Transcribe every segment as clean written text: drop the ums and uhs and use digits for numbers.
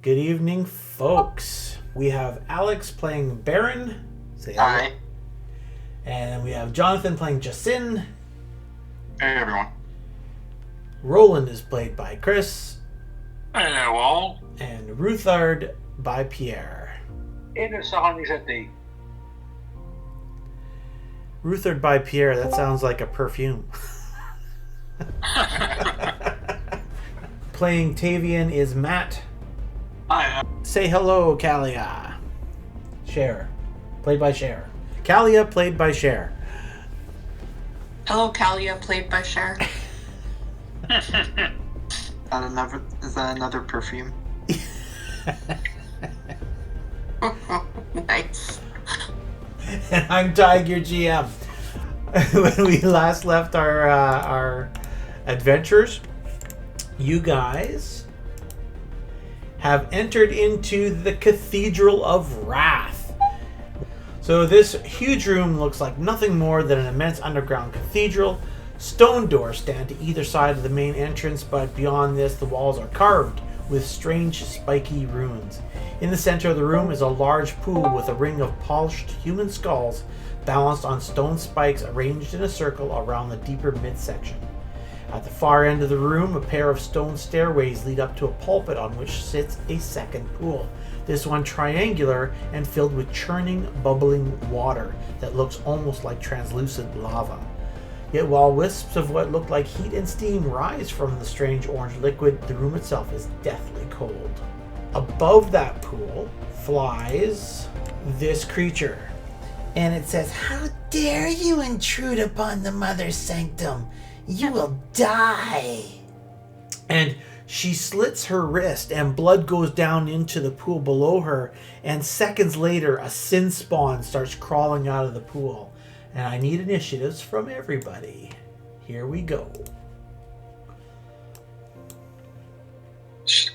Good evening, folks. We have Alex playing Baron. Say hello. Hi. And we have Jonathan playing Jacin. Hey, everyone. Roland is played by Chris. Hello, all. And Ruthard by Pierre. Ruthard by Pierre, that sounds like a perfume. Playing Tavian is Matt. Hi. Say hello, Kalia. Cher. Played by Cher. Kalia played by Cher. Hello, Kalia, played by Cher. Is that another perfume? Nice. And I'm Tiger GM. When we last left our adventures, you guys have entered into the Cathedral of Wrath. So this huge room looks like nothing more than an immense underground cathedral. Stone doors stand to either side of the main entrance, but beyond this, the walls are carved with strange spiky runes. In the center of the room is a large pool with a ring of polished human skulls balanced on stone spikes arranged in a circle around the deeper midsection. At the far end of the room, a pair of stone stairways lead up to a pulpit on which sits a second pool. This one triangular and filled with churning, bubbling water that looks almost like translucent lava. Yet while wisps of what look like heat and steam rise from the strange orange liquid, the room itself is deathly cold. Above that pool flies this creature. And it says, "How dare you intrude upon the Mother's Sanctum? You will die." And she slits her wrist and blood goes down into the pool below her. And seconds later, a sin spawn starts crawling out of the pool. And I need initiatives from everybody. Here we go. It's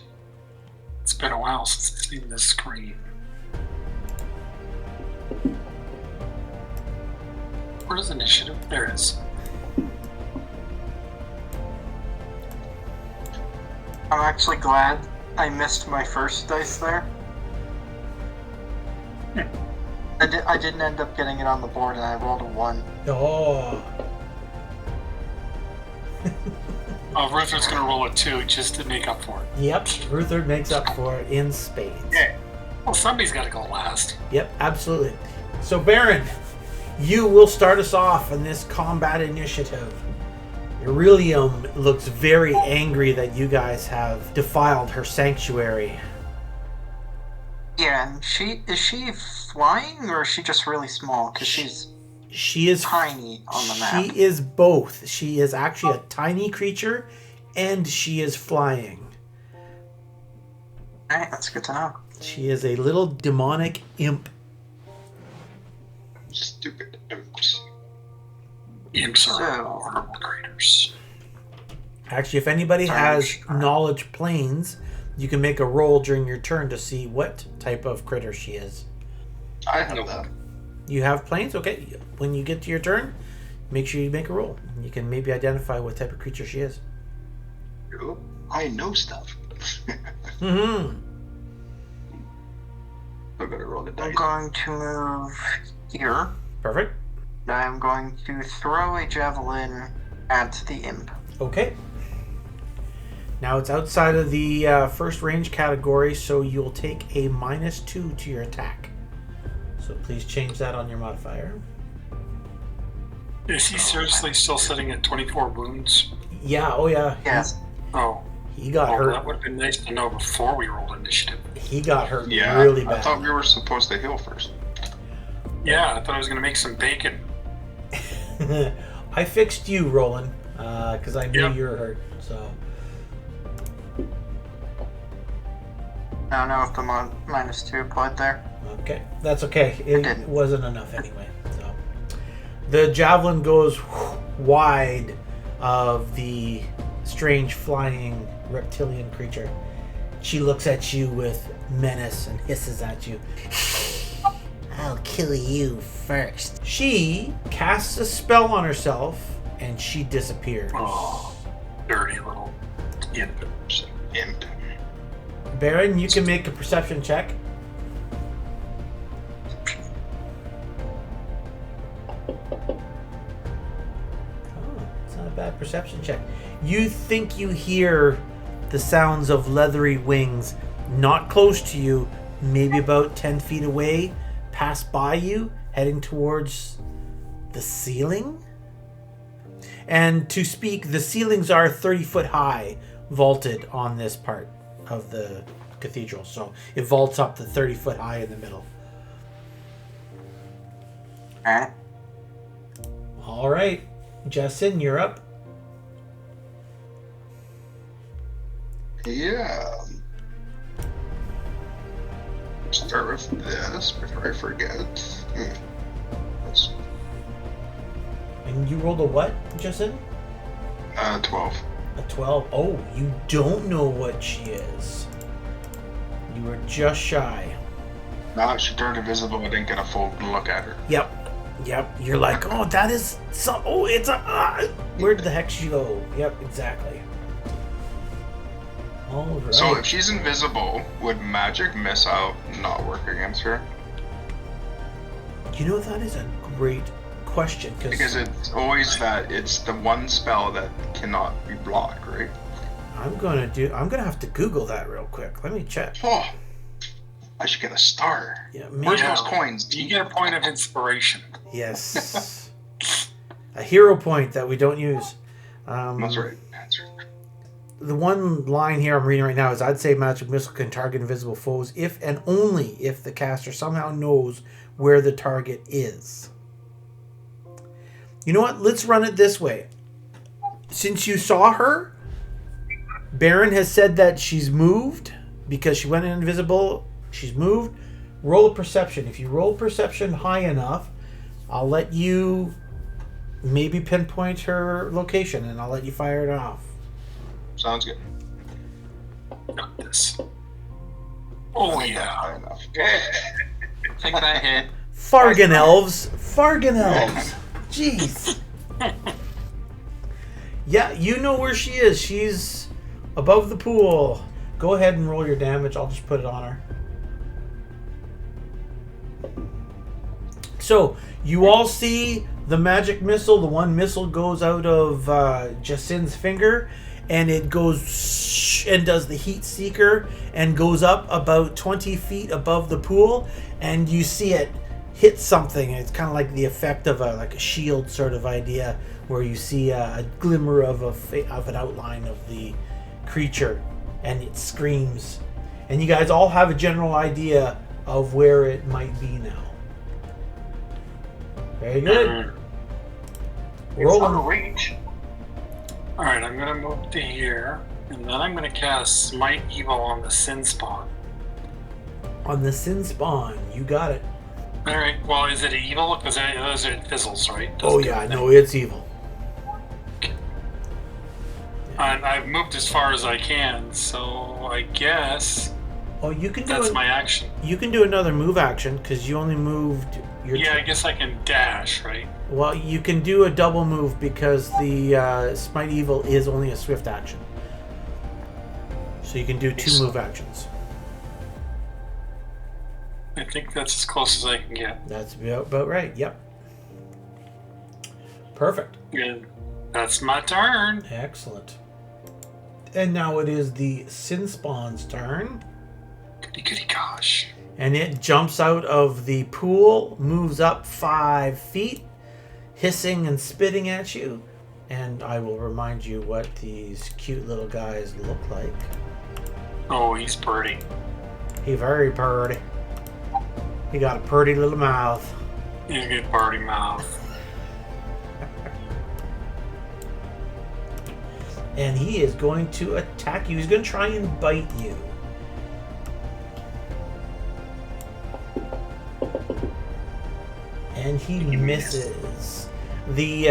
been a while since I've seen this screen. Where's initiative? There it is. I'm actually glad I missed my first dice there. I didn't end up getting it on the board, and I rolled a 1. Oh. Ruther's gonna roll a 2 just to make up for it. Yep, Ruthard makes up for it in spades. Yeah. Well, somebody's got to go last. Yep, absolutely. So Baron, you will start us off in this combat initiative. Erylium looks very angry that you guys have defiled her sanctuary. Yeah, and is she flying, or is she just really small? Because she is tiny on the map. She is both. She is actually a tiny creature, and she is flying. Alright, that's good to know. She is a little demonic imp. Stupid imps. Imps are horrible creatures. Actually, if anybody has knowledge planes, you can make a roll during your turn to see what type of critter she is. I have that. You have planes? Okay. When you get to your turn, make sure you make a roll. You can maybe identify what type of creature she is. Oh, I know stuff. Mm-hmm. I'm gonna roll the dice. I'm going to move here. Perfect. I'm going to throw a javelin at the imp. Okay. Now it's outside of the first range category, so you'll take a -2 to your attack. So please change that on your modifier. Is he seriously still sitting at 24 wounds? Yeah, oh yeah. Yes. Oh. He got Well, hurt. that would have been nice to know before we rolled initiative. He got hurt Yeah, really bad. I thought we were supposed to heal first. Yeah, I thought I was going to make some bacon. I fixed you, Roland, because I knew Yep. you were hurt. So I don't know if the -2 applied there. okay, that's okay. It didn't. wasn't enough anyway. So the javelin goes wide of the strange flying reptilian creature. She looks at you with menace and hisses at you. "I'll kill you first." She casts a spell on herself and she disappears. Oh, dirty little imp. Imp. Baron, you can make a perception check. Oh, it's not a bad perception check. You think you hear the sounds of leathery wings not close to you, maybe about 10 feet away, pass by you, heading towards the ceiling. And to speak, the ceilings are 30 foot high, vaulted on this part of the cathedral. So it vaults up to 30 foot high in the middle. Alright. All right, Justin, you're up. Yeah. Start with this before I forget. That's, And you rolled a what, Justin? 12. A 12. Oh, you don't know what she is. You were just shy. Nah, she turned invisible. I didn't get a full look at her. Yep. You're like, oh, that is some. Oh, it's a. Where the heck she go? Yep, exactly. All right. So if she's invisible, would magic missile not work against her? You know, that is a great question Because it's always that it's the one spell that cannot be blocked, right? I'm gonna have to Google that real quick. Let me check. Oh, I should get a star. Yeah, Where's maybe. those coins? You get a point of inspiration. Yes. A hero point that we don't use. That's right. That's right. The one line here I'm reading right now is, I'd say magic missile can target invisible foes if and only if the caster somehow knows where the target is. You know what? Let's run it this way. Since you saw her, Baron has said that she's moved because she went invisible. She's moved. Roll a perception. If you roll perception high enough, I'll let you maybe pinpoint her location and I'll let you fire it off. Sounds good. Got this. Oh yeah. High enough. Take that hit. Fargan elves. Jeez. Yeah, you know where she is. She's above the pool. Go ahead and roll your damage. I'll just put it on her. So, you all see the magic missile. The one missile goes out of Jacin's finger, and it goes and does the heat seeker and goes up about 20 feet above the pool, and you see it hit something. It's kind of like the effect of a shield sort of idea, where you see a glimmer of an outline of the creature, and it screams. And you guys all have a general idea of where it might be now. Very good. It's on the reach. Alright, I'm gonna move to here, and then I'm gonna cast Smite Evil on the Sin Spawn. On the Sin Spawn, you got it. Alright, well, is it evil? Because those are fizzles, right? Oh yeah, no, it's evil. And I've moved as far as I can, so I guess Oh, you can do that's it. my action. You can do another move action because you only moved your. Yeah, I guess I can dash, right? Well, you can do a double move because the Smite Evil is only a swift action. So you can do two move actions. I think that's as close as I can get. That's about right. Yep. Perfect. And that's my turn. Excellent. And now it is the Sin Spawn's turn. Goody goody gosh. And it jumps out of the pool, moves up 5 feet, hissing and spitting at you. And I will remind you what these cute little guys look like. Oh, he's pretty. He very purty. He got a pretty little mouth. He's a good party mouth. And he is going to attack you. He's going to try and bite you. And he misses. The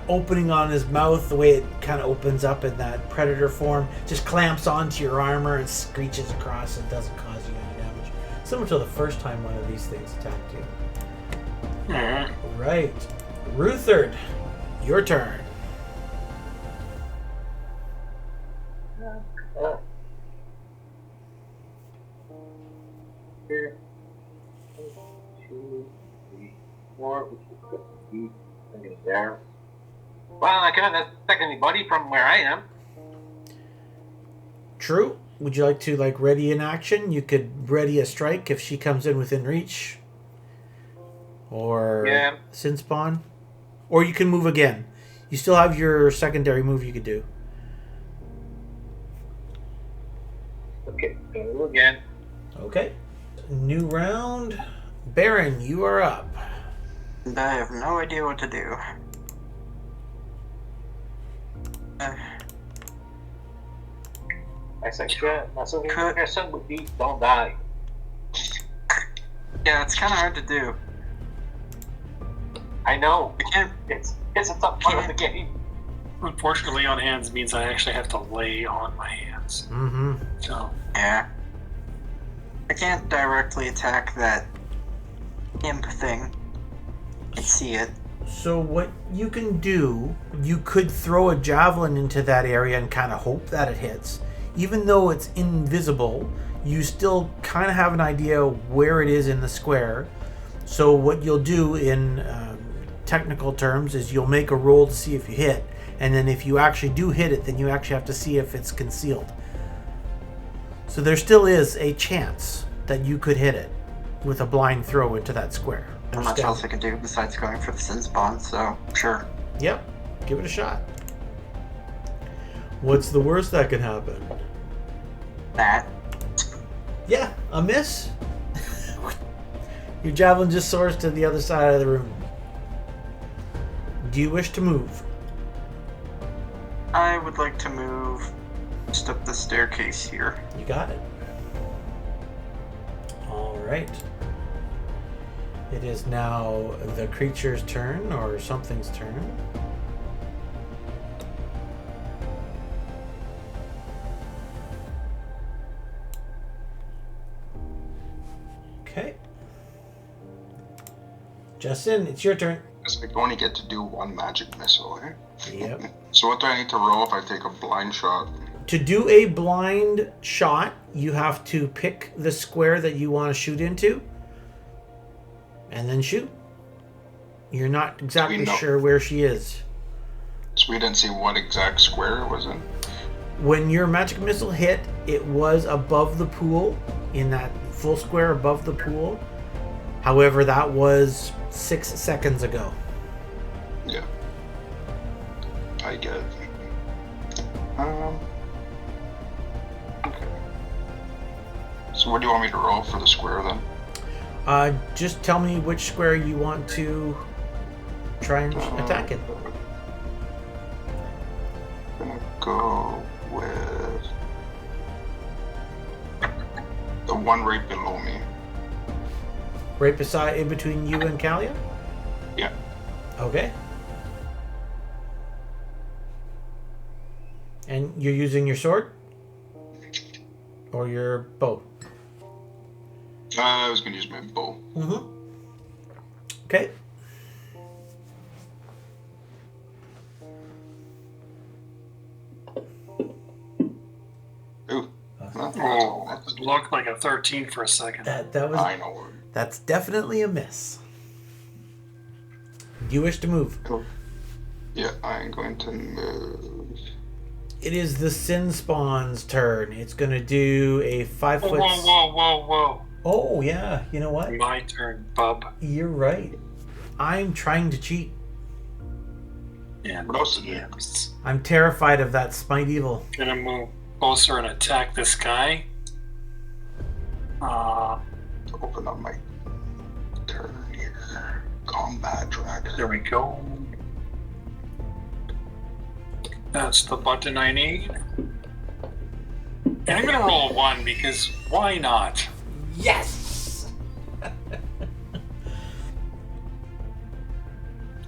opening on his mouth, the way it kind of opens up in that predator form, just clamps onto your armor and screeches across and doesn't cause you any damage. Similar to the first time one of these things attacked you. Mm-hmm. Right. Ruthard, your turn. more. There. Well, I cannot detect anybody from where I am. True. Would you like to ready an action? You could ready a strike if she comes in within reach. Or sin spawn. Or you can move again. You still have your secondary move you could do. Okay, move again. Okay. New round. Baron, you are up. And I have no idea what to do. My suggestion would be don't die. Yeah, it's kind of hard to do. I know. I can't. It's a tough part of the game. Unfortunately, on hands means I actually have to lay on my hands. Mm-hmm. So Yeah. I can't directly attack that imp thing. I see it. So what you can do, you could throw a javelin into that area and kind of hope that it hits. Even though it's invisible, you still kind of have an idea where it is in the square. So what you'll do in technical terms is you'll make a roll to see if you hit. And then if you actually do hit it, then you actually have to see if it's concealed. So there still is a chance that you could hit it with a blind throw into that square. Not much else I can do besides going for the sin spawn, so sure. Yep, give it a shot. What's the worst that can happen? That. Yeah, a miss. Your javelin just soars to the other side of the room. Do you wish to move? I would like to move just up the staircase here. You got it. All right. It is now the creature's turn, or something's turn. Okay. Justin, it's your turn. I only get to do one magic missile, eh? Yep. So what do I need to roll if I take a blind shot? To do a blind shot, you have to pick the square that you want to shoot into, and then shoot. You're not exactly sure where she is. So we didn't see what exact square it was in? When your magic missile hit, it was above the pool, in that full square above the pool. However, that was 6 seconds ago. Yeah. I get it. Okay. So what do you want me to roll for the square then? Just tell me which square you want to try and attack it. I'm gonna go with the one right below me. Right beside, in between you and Kalia? Yeah. Okay. And you're using your sword? Or your bow? I was gonna use my bow. Mm-hmm. Okay. Ooh. Oh, it looked like a 13 for a second. That was. I know. That's definitely a miss. Do you wish to move? Cool. Yeah, I'm going to move. It is the Sin Spawn's turn. It's going to do a 5 foot... Whoa. Oh, yeah. You know what? My turn, bub. You're right. I'm trying to cheat. Yeah. What else did you do? I'm terrified of that Smite Evil. Gonna move closer and attack this guy. Open up my turn here. Combat tracker. There we go. That's the button I need. And I'm gonna roll a 1 because why not? Yes!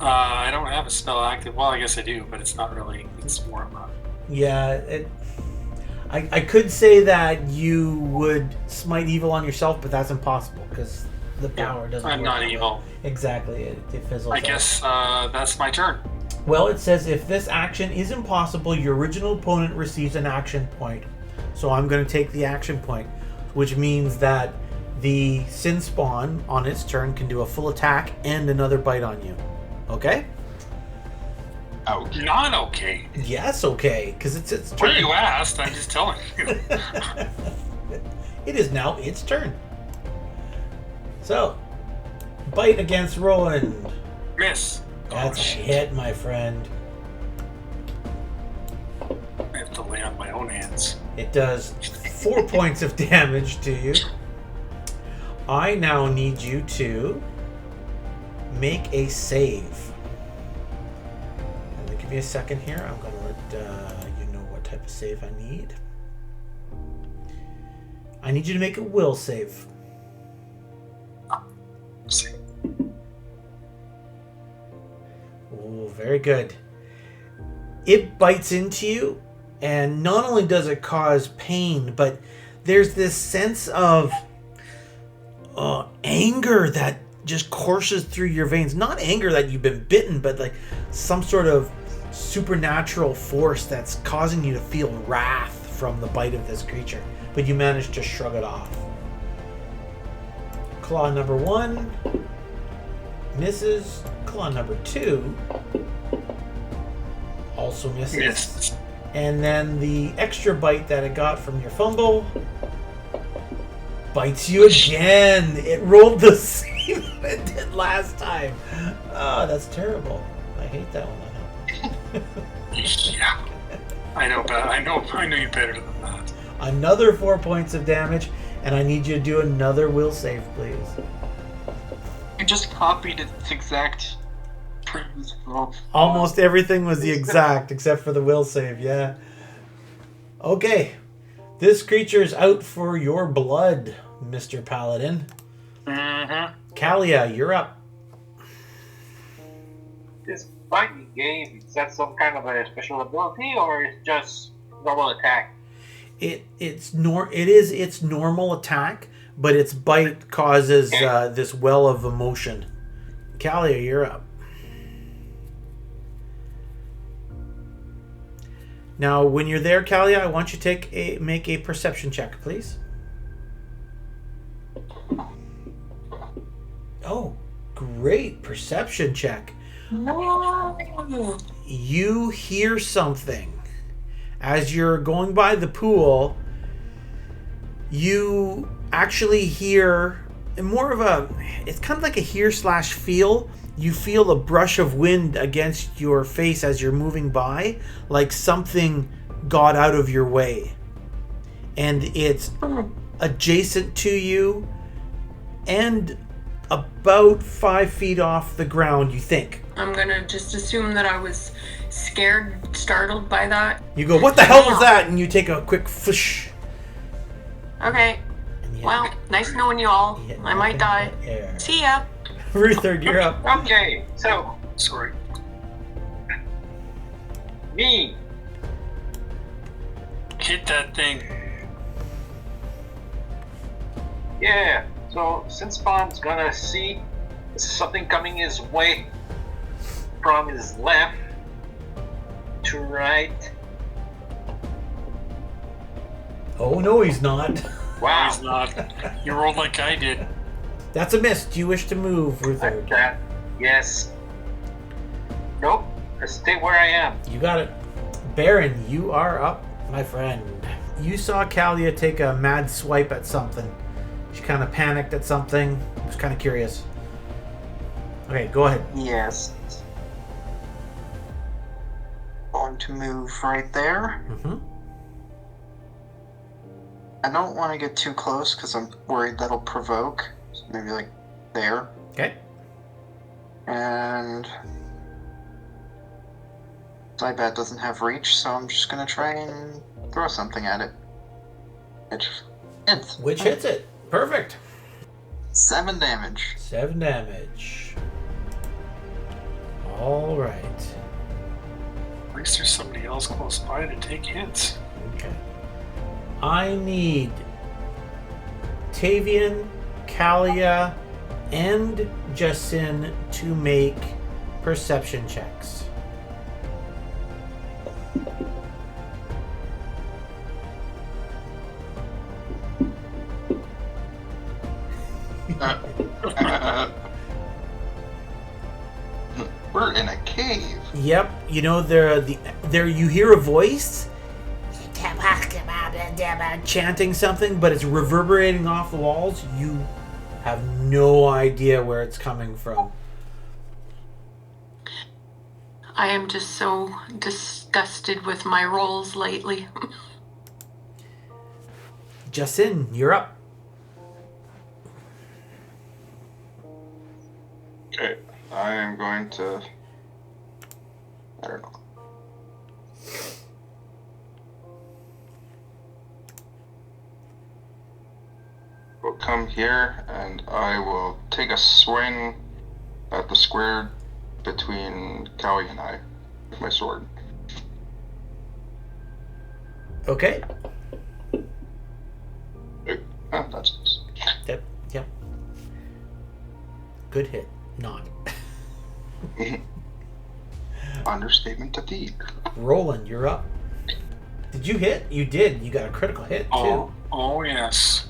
I don't have a spell active. Well, I guess I do, but it's not really. It's more of a. Yeah, I could say that you would Smite Evil on yourself, but that's impossible because the power doesn't I'm work not that evil. way. Exactly. It fizzles I out. guess that's my turn. Well, it says if this action is impossible, your original opponent receives an action point. So I'm going to take the action point, which means that The Sin Spawn on its turn can do a full attack and another bite on you. Okay? Ouch. Not okay. Yes, okay, because it's its turn. Well, you asked. I'm just telling you. It is now its turn. So, bite against Roland. Miss. That's a shit. hit, my friend. I have to lay on my own hands. It does 4 points of damage to you. I now need you to make a save. Give me a second here. I'm going to let you know what type of save I need. I need you to make a will save. See. Oh, very good. It bites into you, and not only does it cause pain, but there's this sense of anger that just courses through your veins. Not anger that you've been bitten, but like some sort of supernatural force that's causing you to feel wrath from the bite of this creature. But you manage to shrug it off. Claw number 1 misses. Claw number 2 also misses. Missed. And then the extra bite that it got from your fumble bites you again. It rolled the same it did last time. Oh, that's terrible. I hate that when that happens. Yeah. I know you better than that. Another 4 points of damage, and I need you to do another will save, please. You just copied its exact previous roll. Almost everything was the exact except for the will save, yeah. Okay. This creature is out for your blood, Mr. Paladin. Mm-hmm. Kalia, you're up. This biting game, is that some kind of a special ability or it's just normal attack? It is its normal attack, but its bite causes this well of emotion. Kalia, you're up. Now, when you're there, Kalia, I want you to make a perception check, please. Oh, great perception check. No. You hear something. As you're going by the pool, you actually hear more of a, it's kind of like a hear/feel. You feel a brush of wind against your face as you're moving by, like something got out of your way. And it's adjacent to you and about 5 feet off the ground, you think. I'm gonna just assume that I was scared, startled by that. You go, what the hell was that? And you take a quick flish. Okay. And Well, nice knowing you all. you hit I might die. nothing but air. See ya. Ruther, you're up. Okay, so Sorry. me. Hit that thing. Yeah, so since Spawn's gonna see something coming his way from his left to right. Oh, no, he's not. Wow. He's not. You rolled like I did. That's a miss. Do you wish to move, Ruther? Like that. Yes. Nope. Let's stay where I am. You got it. Baron, you are up, my friend. You saw Kalia take a mad swipe at something. She kind of panicked at something. I was kind of curious. Okay, go ahead. Yes. Going to move right there. Mm-hmm. I don't want to get too close because I'm worried that'll provoke. So maybe like there. Okay. And my bat doesn't have reach, so I'm just gonna try and throw something at it. Which hits it. Perfect. 7 damage. 7 damage. All right. At least there's somebody else close by to take hits. Okay. I need Tavian, Kalia, and Jasin to make perception checks. We're in a cave. Yep, you know there you hear a voice chanting something, but it's reverberating off the walls. You have no idea where it's coming from. I am just so disgusted with my rolls lately. Justin, you're up. Okay, I am going to. I don't know. We'll come here and I will take a swing at the square between Cowie and I with my sword. Okay. That's Yep. Good hit. Not. understatement of the year. Roland, you're up. Did you hit? You did. You got a critical hit too. Oh yes.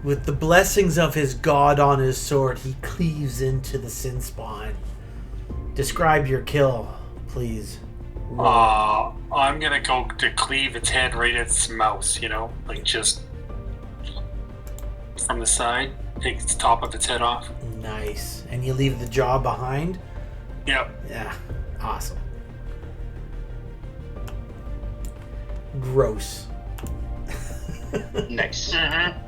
With the blessings of his god on his sword, he cleaves into the sin spawn. Describe your kill, please. I'm gonna go to cleave its head right at its mouth, like just from the side, take the top of its head off. Nice. And you leave the jaw behind? Yep. Yeah. Awesome. Gross. Nice. Mm-hmm.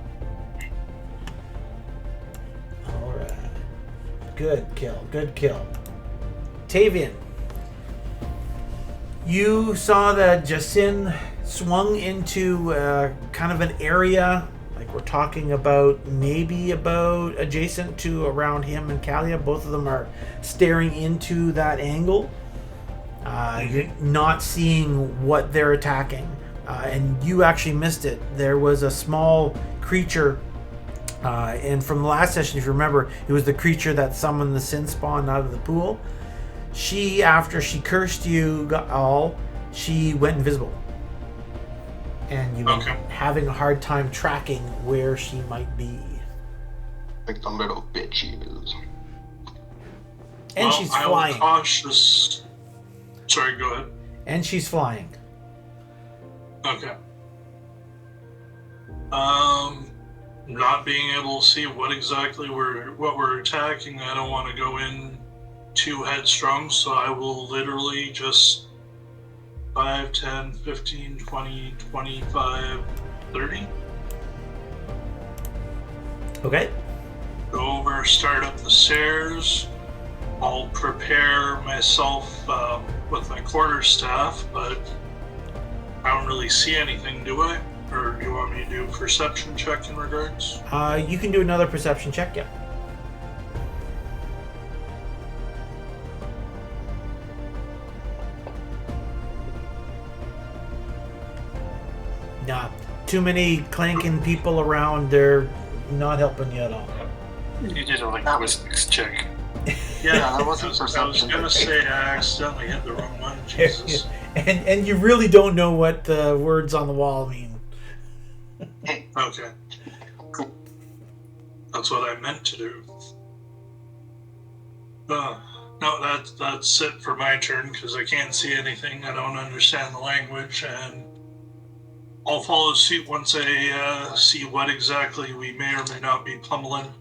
Alright. Good kill. Good kill. Tavian. You saw that Jacin swung into kind of an area, like we're talking about, maybe about adjacent to around him and Kalia. Both of them are staring into that angle. You're not seeing what they're attacking. And you actually missed it. There was a small creature, and from the last session, if you remember, it was the creature that summoned the sin spawn out of the pool. She, after she cursed you all, she went invisible. And you've been having a hard time tracking where she might be. Like the little bitch she is. And she's flying. I was cautious. Sorry, go ahead. And she's flying. Okay. Not being able to see what exactly we're attacking, I don't want to go in too headstrong, so I will literally just 5, 10, 15, 20, 25, 30. Okay. Go over, start up the stairs. I'll prepare myself with my quarterstaff, but I don't really see anything, do I? Or do you want me to do a perception check in regards? You can do another perception check, yeah. Nah, too many clanking people around. They're not helping you at all. You did a linguistics check. Yeah, that wasn't I was perception. gonna say I accidentally hit the wrong one. Jesus. And you really don't know what the words on the wall mean. Okay. Cool. That's what I meant to do. No, that's it for my turn because I can't see anything. I don't understand the language, and I'll follow suit once I see what exactly we may or may not be pummeling.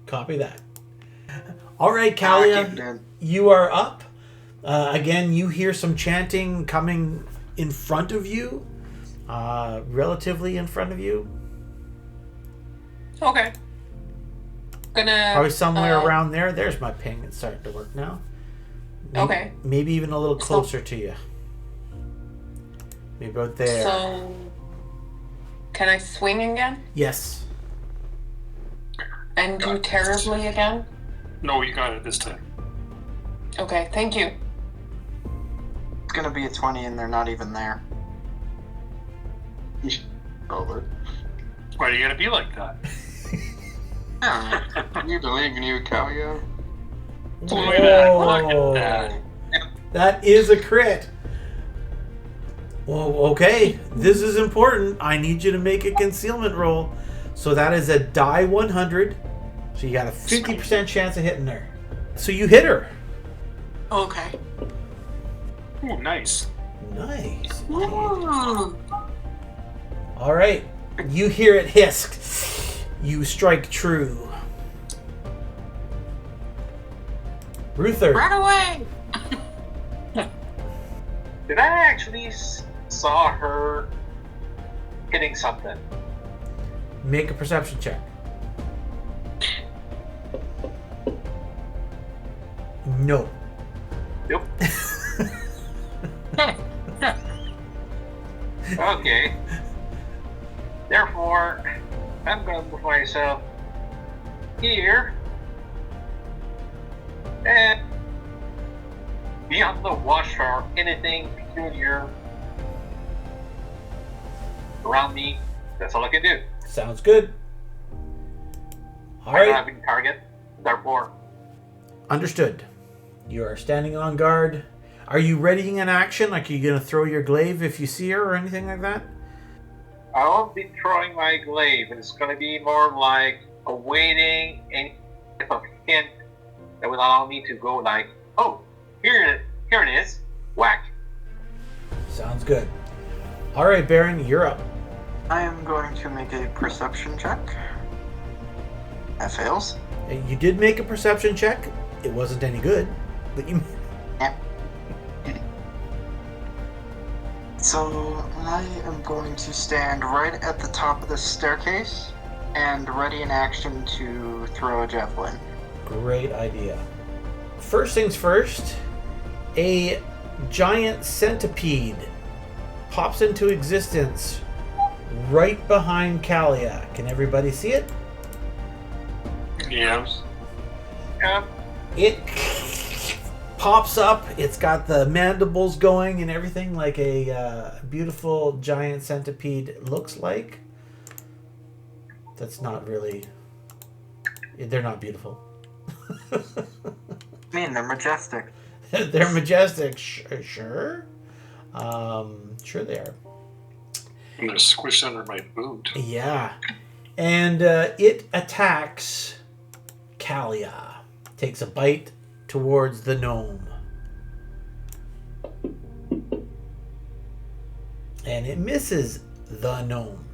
Copy that. All right, Kalia, you are up. Again, you hear some chanting coming in front of you, relatively in front of you. Okay. Gonna Probably somewhere around there. There's my ping. It's starting to work now. Okay. Maybe even a little closer to you. Maybe about there. So, can I swing again? Yes. And do terribly again? No, you got it this time. Okay, thank you. It's gonna be a 20 and they're not even there. Over. Why do you gotta be like that? You believe in you, Kalia? Look at that. Look at that. That is a crit. Well, okay. This is important. I need you to make a concealment roll. So that is a die 100. So you got a 50% chance of hitting her. So you hit her. Okay. Ooh, nice. Nice. Ooh. All right. You hear it hiss. You strike true. Ruther. Run away! Did I actually saw her hitting something? Make a perception check. No. Nope. Okay. Therefore, I'm gonna move myself here and be on the watch for anything peculiar around me. That's all I can do. Sounds good. All I don't right. have any target. Therefore, Understood. You are standing on guard. Are you readying an action? Like, are you going to throw your glaive if you see her or anything like that? I won't be throwing my glaive. It's gonna be more like awaiting any type of hint that will allow me to go like, oh, here it is. Whack. Sounds good. All right, Baron, you're up. I am going to make a perception check. That fails. You did make a perception check. It wasn't any good, but you... Yeah. So I am going to stand right at the top of the staircase and ready in action to throw a javelin. Great idea. First things first, a giant centipede pops into existence right behind Kalia. Can everybody see it? Yeah. It pops up. It's got the mandibles going and everything like a beautiful giant centipede looks like. That's not really... They're not beautiful. I mean, they're majestic. They're majestic. Sure. Sure they are. I'm gonna squish under my boot. Yeah. And it attacks Kalia. Takes a bite towards the gnome. And it misses the gnome.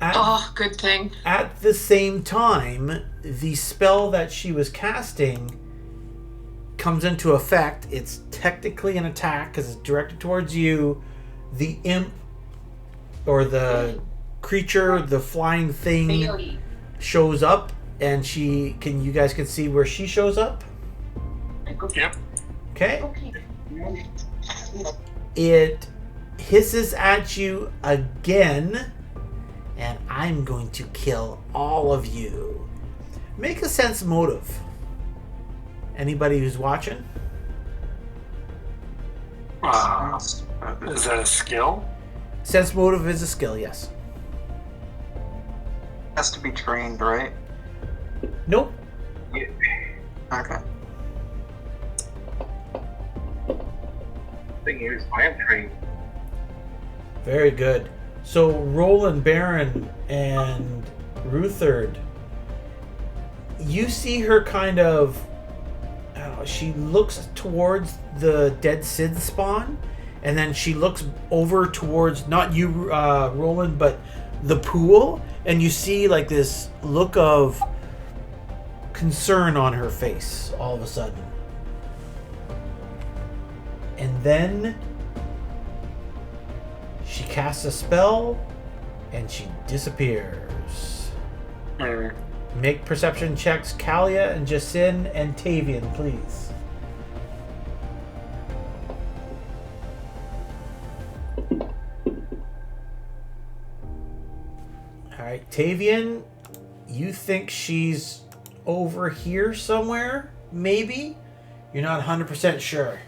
Oh, good thing. At the same time, the spell that she was casting comes into effect. It's technically an attack because it's directed towards you. The imp or the creature, the flying thing, shows up, and you guys can see where she shows up. Yep. Okay. It hisses at you again, and I'm going to kill all of you. Make a sense motive. Anybody who's watching? Is that a skill? Sense motive is a skill, yes. Has to be trained, right? Nope. Okay. Thing is, I am trained. Very good. So Roland, Baron, and Rutherd, you see her kind of... I don't know, she looks towards the dead Sid spawn, and then she looks over towards, not you, Roland, but the pool, and you see like this look of concern on her face all of a sudden. And then she casts a spell and she disappears. Make perception checks, Kalia and Jacin and Tavian, please. Alright, Tavian, you think she's over here somewhere? Maybe? You're not 100% sure.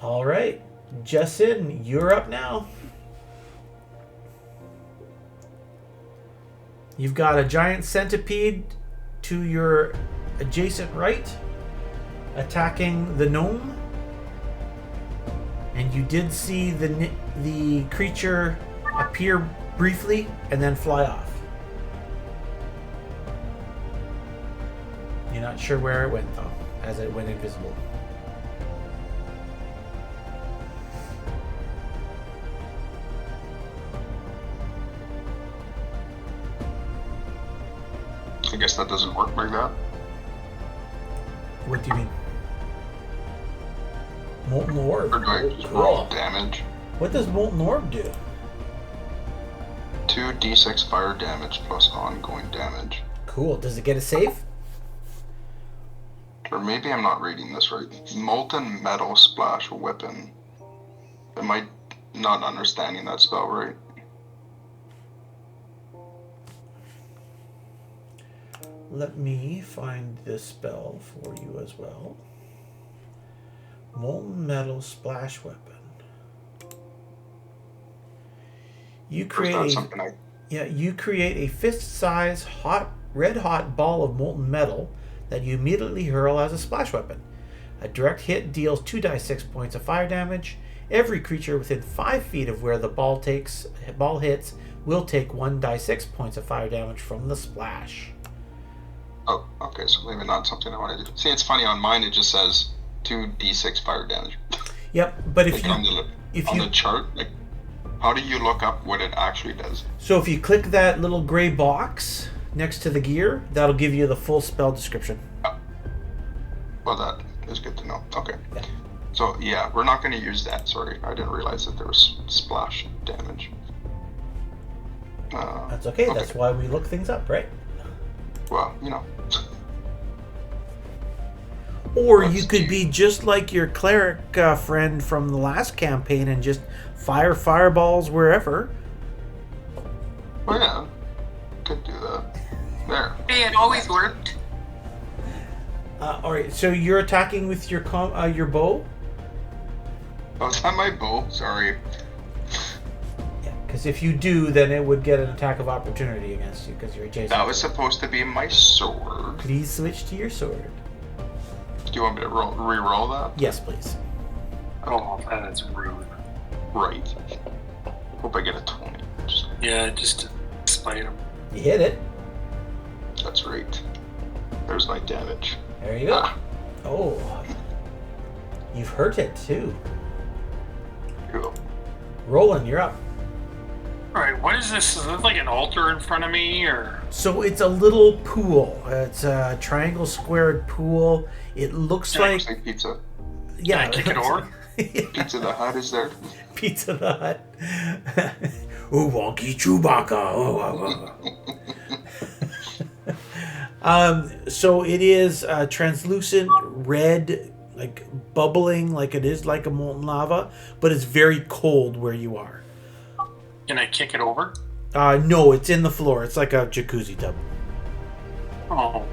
Alright, Jacin, you're up now. You've got a giant centipede to your adjacent right. attacking the gnome. And you did see the creature appear briefly and then fly off. You're not sure where it went though, as it went invisible. I guess that doesn't work like that. What do you mean? Molten orb. Or do I just roll damage? What does molten orb do? 2d6 fire damage plus ongoing damage. Cool. Does it get a save? Or maybe I'm not reading this right. Molten metal splash weapon. Am I not understanding that spell right? Let me find this spell for you as well. Molten metal splash weapon. You create you create a fist-sized red-hot ball of molten metal that you immediately hurl as a splash weapon. A direct hit deals 2d6 points of fire damage. Every creature within 5 feet of where the ball hits will take 1d6 points of fire damage from the splash. Oh, okay, so maybe not something I want to do. See, it's funny, on mine it just says 2d6 fire damage. Yep, but if like you on the chart, like, how do you look up what it actually does? So if you click that little gray box next to the gear, that'll give you the full spell description. Well, that is good to know. Okay. Yeah. So, yeah, we're not going to use that. Sorry, I didn't realize that there was splash damage. That's okay. That's why we look things up, right? Well, you know. Or you could be just like your cleric friend from the last campaign and just fire fireballs wherever. Well, yeah. Could do that. There. Hey, it always worked. All right, so you're attacking with your bow? Oh, is that my bow? Sorry. Yeah, because if you do, then it would get an attack of opportunity against you because you're adjacent. That was supposed to be my sword. Please switch to your sword. Do you want me to re-roll that? Yes, please. Oh, that's rude. Right. Hope I get a 20. Yeah, just spite him. You hit it. That's right. There's my damage. There you go. Oh. You've hurt it, too. Cool. Roland, you're up. Alright, what is this? Is this like an altar in front of me, or...? So it's a little pool. It's a triangle squared pool. It looks Looks like pizza. Yeah. Can I kick it over? Pizza the Hut is there. Pizza the Hut. Ooh, wonky Chewbacca. So it is translucent red, like bubbling, like it is like a molten lava, but it's very cold where you are. Can I kick it over? No, it's in the floor. It's like a jacuzzi tub. Oh.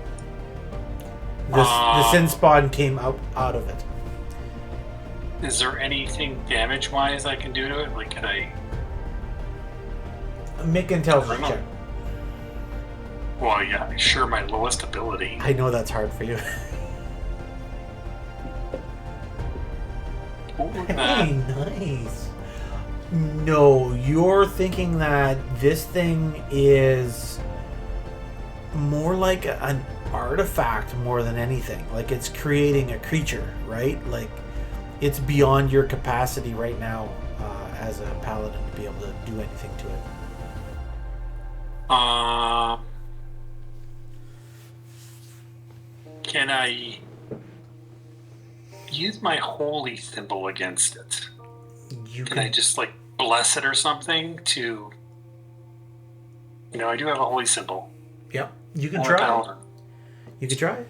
The sin spawn came out of it. Is there anything damage-wise I can do to it? Like, can I... Make an intelligence check. Well, yeah, sure, my lowest ability. I know that's hard for you. Hey, nice. No, you're thinking that this thing is more like an artifact more than anything. Like it's creating a creature, right? Like it's beyond your capacity right now as a paladin to be able to do anything to it. Can I use my holy symbol against it? Can I just like bless it or something to... You know, I do have a holy symbol. Yep, you can I'm a try. paladin. You can try.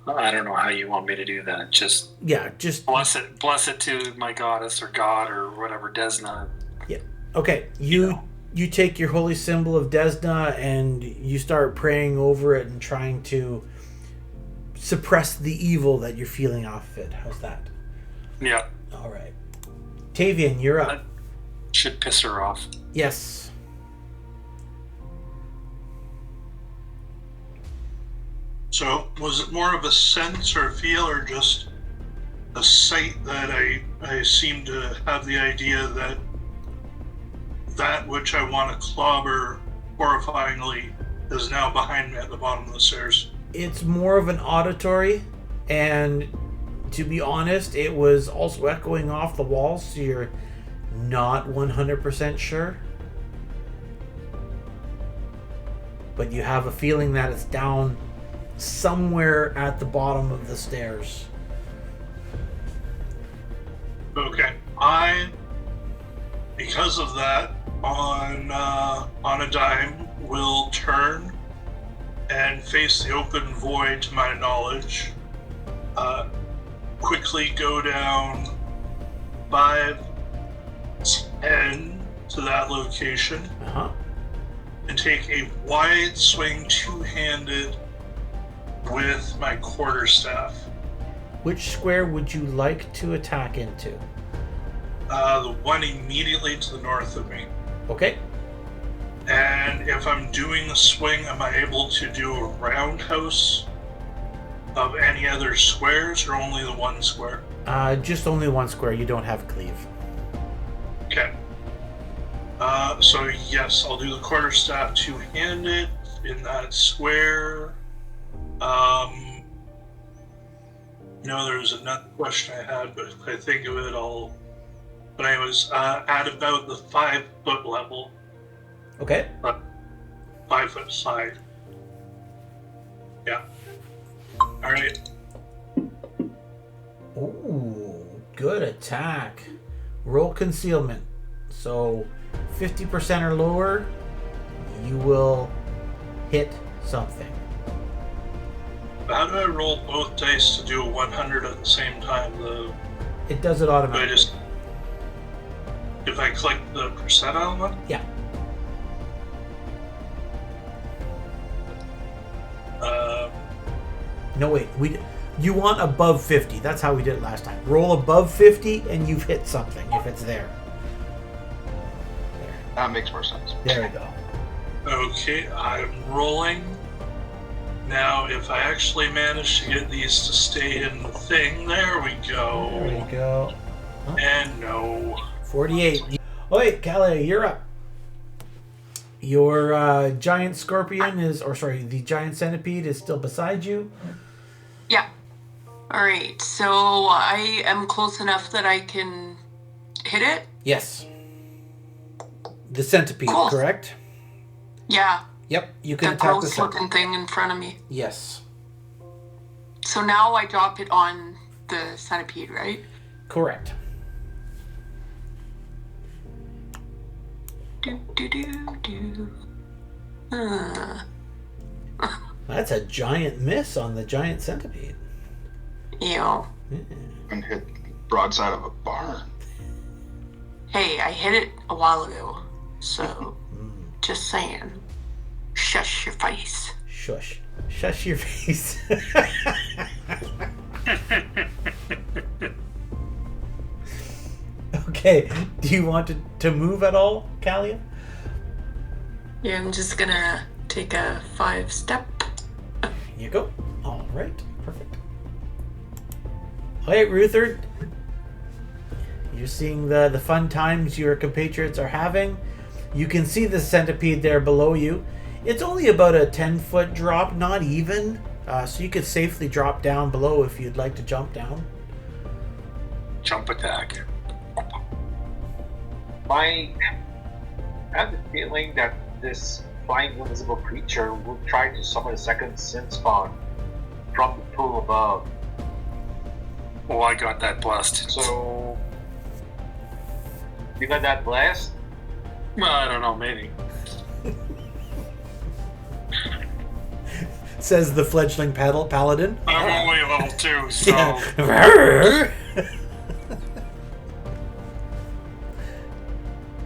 I don't know how you want me to do that. Just bless it to my goddess or god or whatever, Desna. Yeah. Okay. You take your holy symbol of Desna and you start praying over it and trying to suppress the evil that you're feeling off of it. How's that? Yeah. All right. Tavian, you're up. That should piss her off. So, was it more of a sense or a feel, or just a sight that I seem to have the idea that that which I want to clobber horrifyingly is now behind me at the bottom of the stairs? It's more of an auditory, and to be honest, it was also echoing off the walls, so you're not 100% sure. But you have a feeling that it's down somewhere at the bottom of the stairs. Okay. Because of that, on a dime, will turn and face the open void to my knowledge. Quickly go down 5, 10 to that location. And take a wide swing two-handed with my quarterstaff. Which square would you like to attack into? The one immediately to the north of me. Okay. And if I'm doing the swing, am I able to do a roundhouse of any other squares, or only the one square? Just only one square. You don't have cleave. Okay. So yes, I'll do the quarterstaff two-handed in that square. There's another question I had, but if I think of it, But anyways, at about the 5-foot level. Okay. 5 foot side. Yeah. All right. Ooh, good attack. Roll concealment. So 50% or lower, you will hit something. How do I roll both dice to do a 100 at the same time? It does it automatically. If I click the percentile one? Yeah. No, wait. You want above 50. That's how we did it last time. Roll above 50 and you've hit something if it's there. There. That makes more sense. There we go. Okay, I'm rolling. Now, if I actually manage to get these to stay in the thing, there we go. There we go. Huh? And no. 48. Wait, Calais, you're up. Your giant scorpion the giant centipede is still beside you. Yeah. Alright, so I am close enough that I can hit it? Yes. The centipede, cool. Correct? Yeah. Yep, you can that attack the gross centipede. looking thing in front of me. Yes. So now I drop it on the centipede, right? Correct. Do. That's a giant miss on the giant centipede. Ew. Yeah. And hit broadside of a barn. Hey, I hit it a while ago, so just saying. Shush your face. Shush. Shush your face. Okay, do you want to move at all, Callia? Yeah, I'm just gonna take a 5-step. Here you go. All right, perfect. All right, Ruther. You're seeing the fun times your compatriots are having. You can see the centipede there below you. It's only about a 10-foot drop, not even. So you could safely drop down below if you'd like to jump down. Jump attack. I have the feeling that this flying invisible creature will try to summon a second sin spawn from the pool above. Oh, I got that blast. So, you got that blast? Well, I don't know, maybe. Says the fledgling paladin. I'm only level 2, so... Yeah.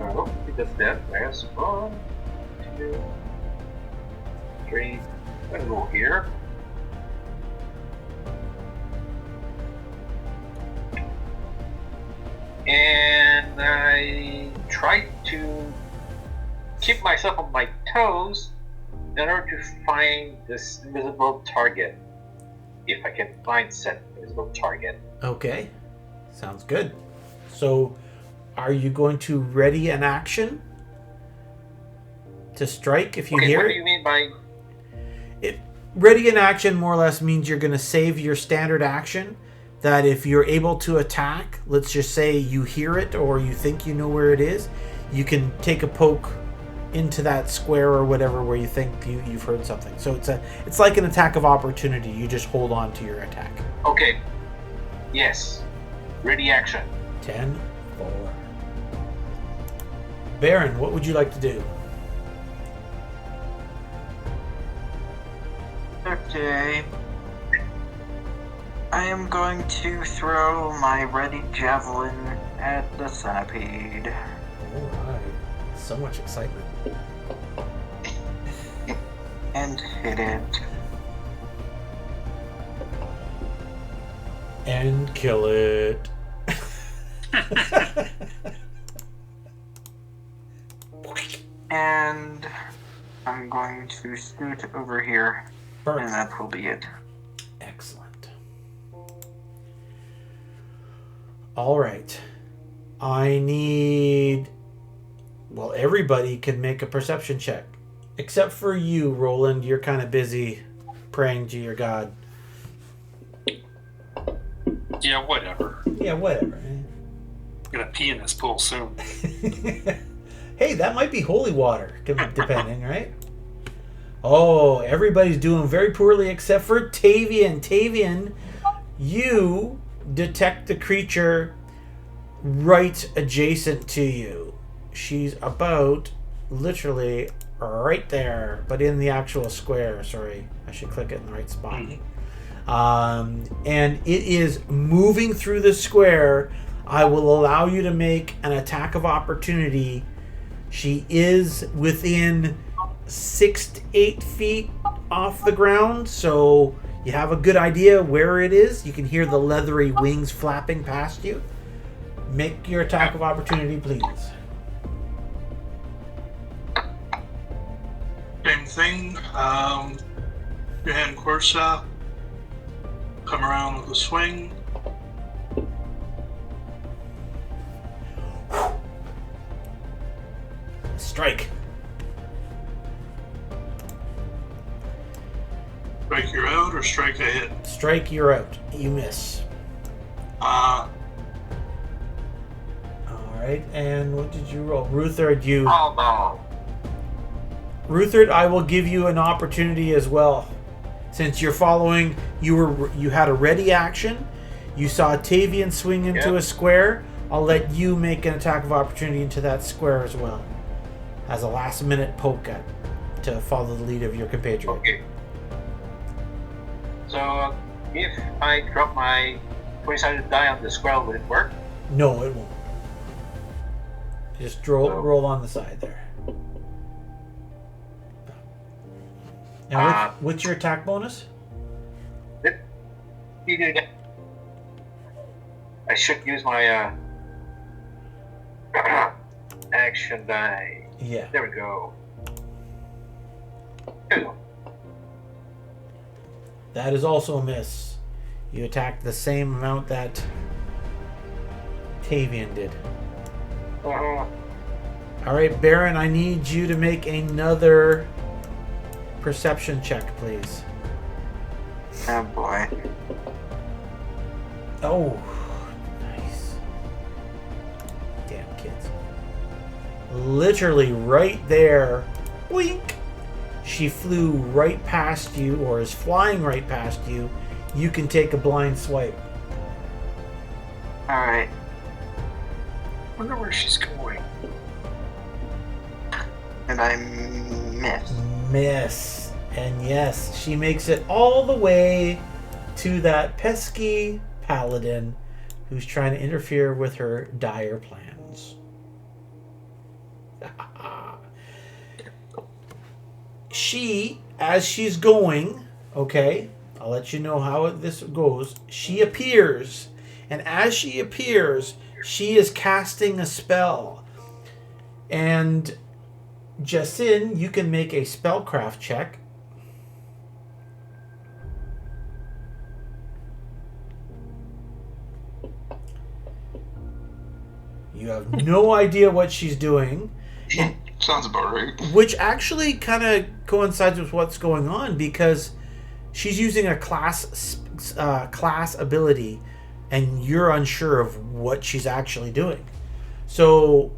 Oh, he does that. Last 1, 2, 3. I'm gonna go here. And I try to keep myself on my toes in order to find this invisible target. if I can find set visible target. Okay. Sounds good. So, are you going to ready an action to strike if you Okay, hear what it? do you mean by... Ready in action more or less means you're going to save your standard action. That if you're able to attack, let's just say you hear it or you think you know where it is, you can take a poke into that square or whatever where you think you've heard something. So it's like an attack of opportunity. You just hold on to your attack. Okay. Yes. Ready action. 10, 4. Baron, what would you like to do? Okay. I am going to throw my ready javelin at the centipede. Alright. So much excitement. And hit it. And kill it. And I'm going to scoot over here. And that will be it. Excellent. All right. I need... Well, everybody can make a perception check. Except for you, Roland. You're kind of busy praying to your god. Yeah, whatever. Yeah, whatever. I'm gonna pee in this pool soon. Hey, that might be holy water, depending, right? Oh, everybody's doing very poorly except for Tavian. Tavian, you detect the creature right adjacent to you. She's about literally right there, but in the actual square. Sorry, I should click it in the right spot. And it is moving through the square. I will allow you to make an attack of opportunity. She is within 6 to 8 feet off the ground, so you have a good idea where it is. You can hear the leathery wings flapping past you. Make your attack of opportunity, please. Same thing. Your hand quarterstaff. Come around with a swing. Strike. Strike you're out or strike a hit? Strike, you're out. You miss. Alright, and what did you roll? Ruthard, you... Oh no. Ruthard, I will give you an opportunity as well. Since you're following, you had a ready action. You saw Tavian swing into a square. I'll let you make an attack of opportunity into that square as well. As a last minute poke at to follow the lead of your compatriot. Okay. So, if I drop my 20-sided die on the square, would it work? No, it won't. Just roll on the side there. And what's your attack bonus? I should use my action die. Yeah. There we go. Good. That is also a miss. You attacked the same amount that Tavian did. Alright, Baron, I need you to make another perception check, please. Oh boy. Oh, nice. Damn kids. Literally right there. Boink! She flew right past you, or is flying right past you. You can take a blind swipe. Alright. Wonder where she's going. And I miss. Miss. And yes, she makes it all the way to that pesky paladin who's trying to interfere with her dire plans. She, as she's going, okay, I'll let you know how this goes. She appears, and as she appears, she is casting a spell. And Jasin, you can make a spellcraft check. You have no idea what she's doing. And, Sounds about right. which actually kind of coincides with what's going on, because she's using a class ability, and you're unsure of what she's actually doing. So,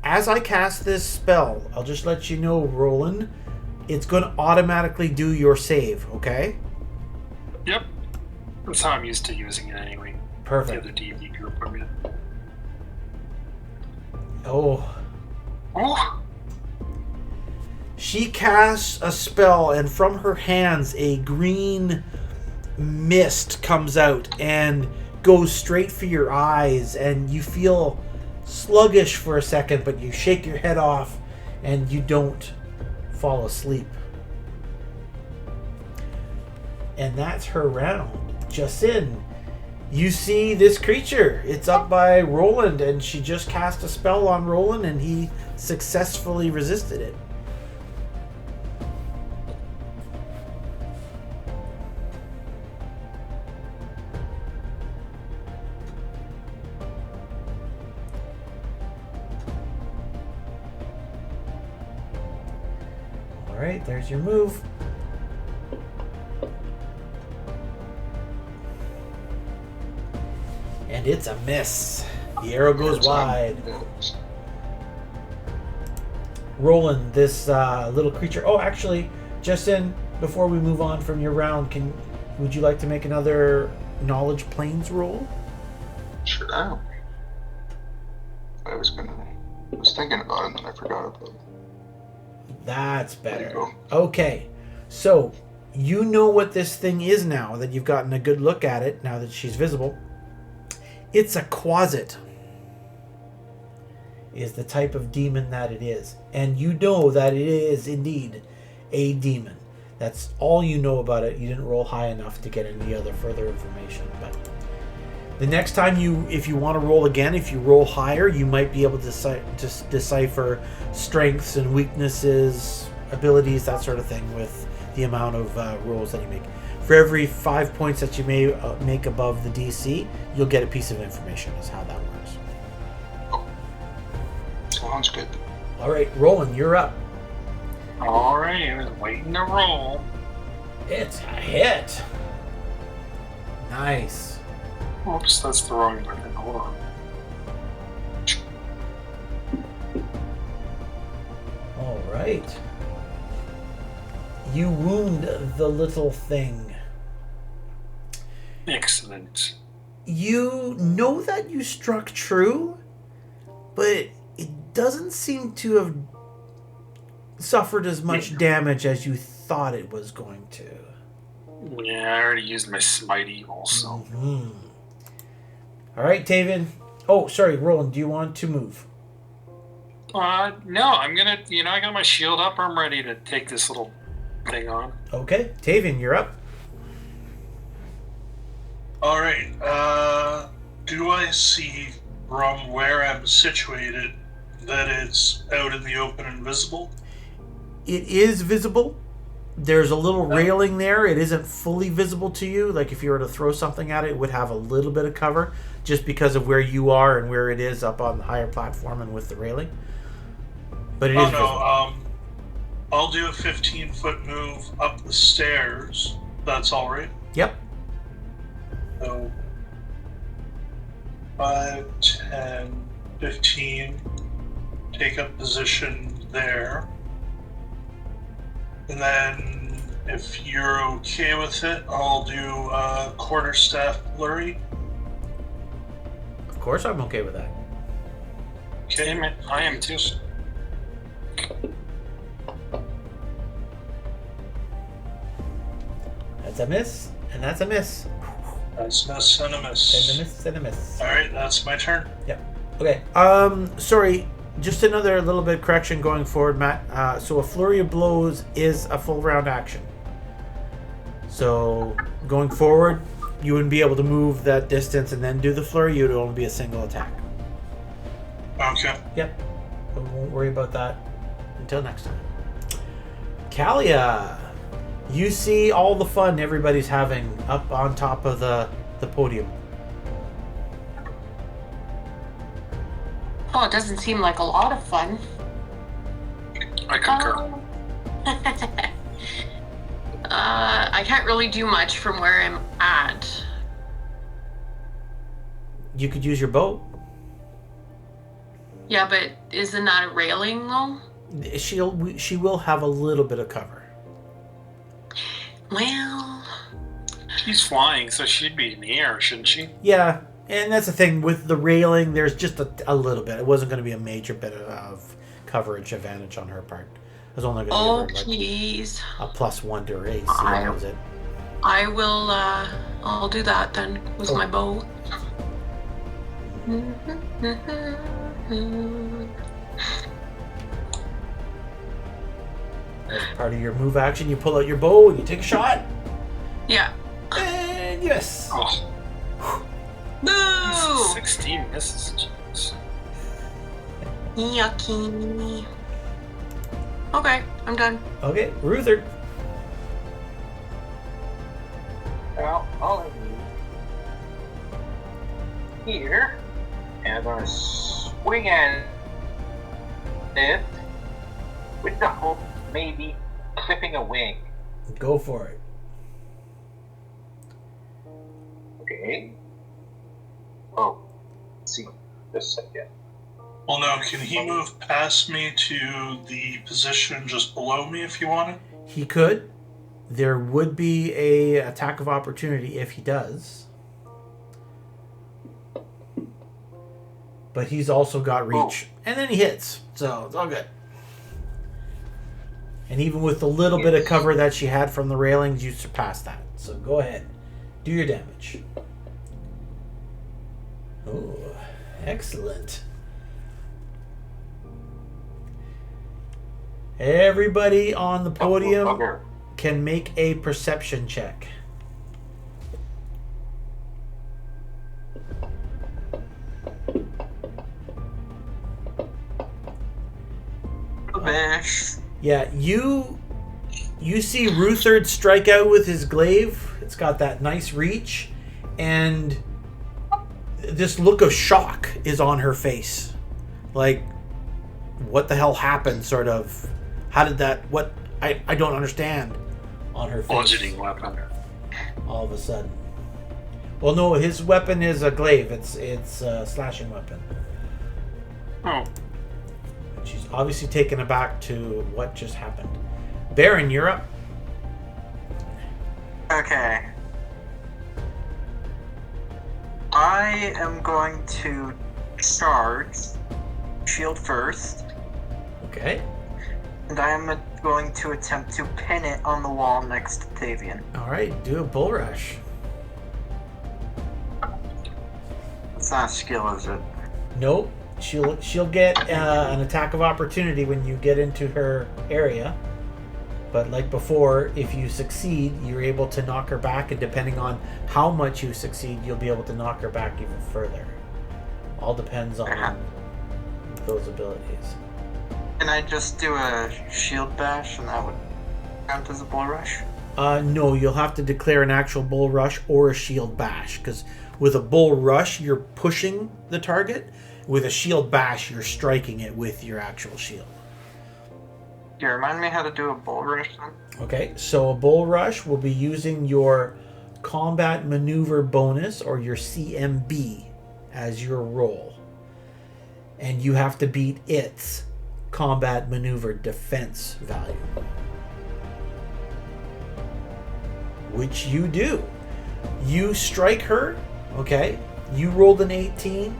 as I cast this spell, I'll just let you know, Roland, it's going to automatically do your save, okay? Yep. That's how I'm used to using it anyway. Perfect. The other D&D group I'm in. Oh. Oh! She casts a spell, and from her hands, a green mist comes out and goes straight for your eyes, and you feel sluggish for a second, but you shake your head off, and you don't fall asleep. And that's her round. Justin, you see this creature. It's up by Roland, and she just cast a spell on Roland, and he successfully resisted it. Alright, there's your move. And it's a miss. The arrow goes wide. Roland, this little creature. Oh, actually, Justin, before we move on from your round, would you like to make another knowledge planes roll? Sure. I was thinking about it and then I forgot about it. That's There you better. go. Okay, so you know what this thing is now that you've gotten a good look at it, now that she's visible. It's a quasit, is the type of demon that it is. And you know that it is indeed a demon. That's all you know about it. You didn't roll high enough to get any other further information. But the next time if you want to roll again, if you roll higher, you might be able to decipher strengths and weaknesses, abilities, that sort of thing, with the amount of rolls that you make. For every 5 points that you may make above the DC, you'll get a piece of information, is how that works. Sounds good. All right, Roland, you're up. Alright, I was waiting to roll. It's a hit. Nice. Oops, that's the wrong button. Hold on. All right. You wound the little thing. Excellent. You know that you struck true, but it doesn't seem to have suffered as much damage as you thought it was going to. Yeah, I already used my smite evil, so. Mm-hmm. All right, Taven. Oh, sorry, Roland, do you want to move? No, I'm gonna, I got my shield up. I'm ready to take this little thing on. Okay, Taven, you're up. Alright, do I see from where I'm situated that it's out in the open and visible? It is visible. There's a little railing there. It isn't fully visible to you. Like if you were to throw something at it, it would have a little bit of cover just because of where you are and where it is up on the higher platform and with the railing. But it is visible. I'll do a 15-foot move up the stairs. That's all right. Yep. So 5, 10, 15. Take up position there. And then, if you're okay with it, I'll do a quarterstaff flurry. Of course I'm okay with that. Okay, man, I am too. That's a miss, and that's a miss. That's miss and a And a miss. miss, and a miss. Alright, that's my turn. Yep. Okay. Sorry. Just another little bit of correction going forward, Matt. So a flurry of blows is a full round action. So going forward, you wouldn't be able to move that distance and then do the flurry. It would only be a single attack. Okay. Yep. But we won't worry about that until next time. Kalia, you see all the fun everybody's having up on top of the podium. Well, it doesn't seem like a lot of fun. I concur. I can't really do much from where I'm at. You could use your bow. Yeah, but isn't that a railing though? She will have a little bit of cover. Well, She's flying, so she'd be in the air, shouldn't she? Yeah, and that's the thing with the railing. There's just a little bit. It wasn't going to be a major bit of coverage advantage on her part. It was only going to give her jeez. a +1 to her AC. That was it. I will. I'll do that then with my bow. As part of your move action, you pull out your bow and you take a shot. Yeah. And yes. Oh, Boo! 16 misses. Jeez. Yucky. Okay, I'm done. Okay, Ruther. Well, all I need here, and I'm gonna swing at it with the hope of maybe clipping a wing. Go for it. Okay. Oh, let's see. Just a second. Well, no, can he move past me to the position just below me if he wanted? He could. There would be a attack of opportunity if he does. But he's also got reach. And then he hits. So it's all good. And even with the little bit of cover that she had from the railings, you surpassed that. So go ahead. Do your damage. Oh, excellent. Everybody on the podium can make a perception check. Bash. Yeah, you see Ruthard strike out with his glaive. It's got that nice reach, and this look of shock is on her face. Like, what the hell happened, sort of. How did that, what, I don't understand, on her face. Bludgeoning weapon. All of a sudden. Well, no, his weapon is a glaive. It's a slashing weapon. Oh. She's obviously taken aback to what just happened. Baron, you're up. Okay. I am going to charge shield first, Okay. and I am going to attempt to pin it on the wall next to Tavian. All right, do a bull rush. It's not a skill, is it? Nope. She'll get an attack of opportunity when you get into her area. But like before, if you succeed, you're able to knock her back, and depending on how much you succeed, you'll be able to knock her back even further. All depends on those abilities. Can I just do a shield bash and that would count as a bull rush? No, you'll have to declare an actual bull rush or a shield bash, because with a bull rush, you're pushing the target. With a shield bash, you're striking it with your actual shield. Yeah, remind me how to do a bull rush then? Okay, so a bull rush will be using your combat maneuver bonus, or your CMB, as your roll. And you have to beat its combat maneuver defense value. Which you do. You strike her, okay? You rolled an 18.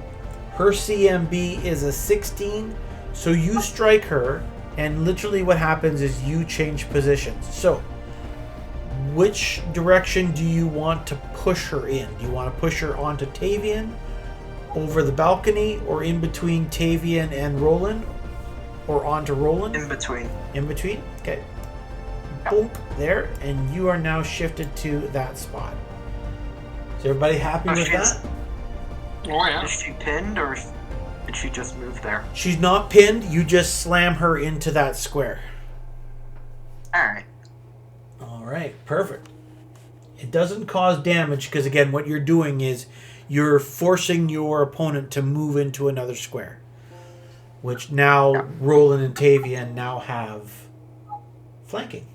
Her CMB is a 16. So you strike her, and literally what happens is you change positions. So, which direction do you want to push her in? Do you want to push her onto Tavian, over the balcony, or in between Tavian and Roland? Or onto Roland? In between. In between? Okay. Boom, there, and you are now shifted to that spot. Is everybody happy with that? Oh, yeah. Is she pinned or did she just move there? She's not pinned, you just slam her into that square. Alright. Alright, perfect. It doesn't cause damage, because again, what you're doing is you're forcing your opponent to move into another square. which now Roland and Tavian now have flanking.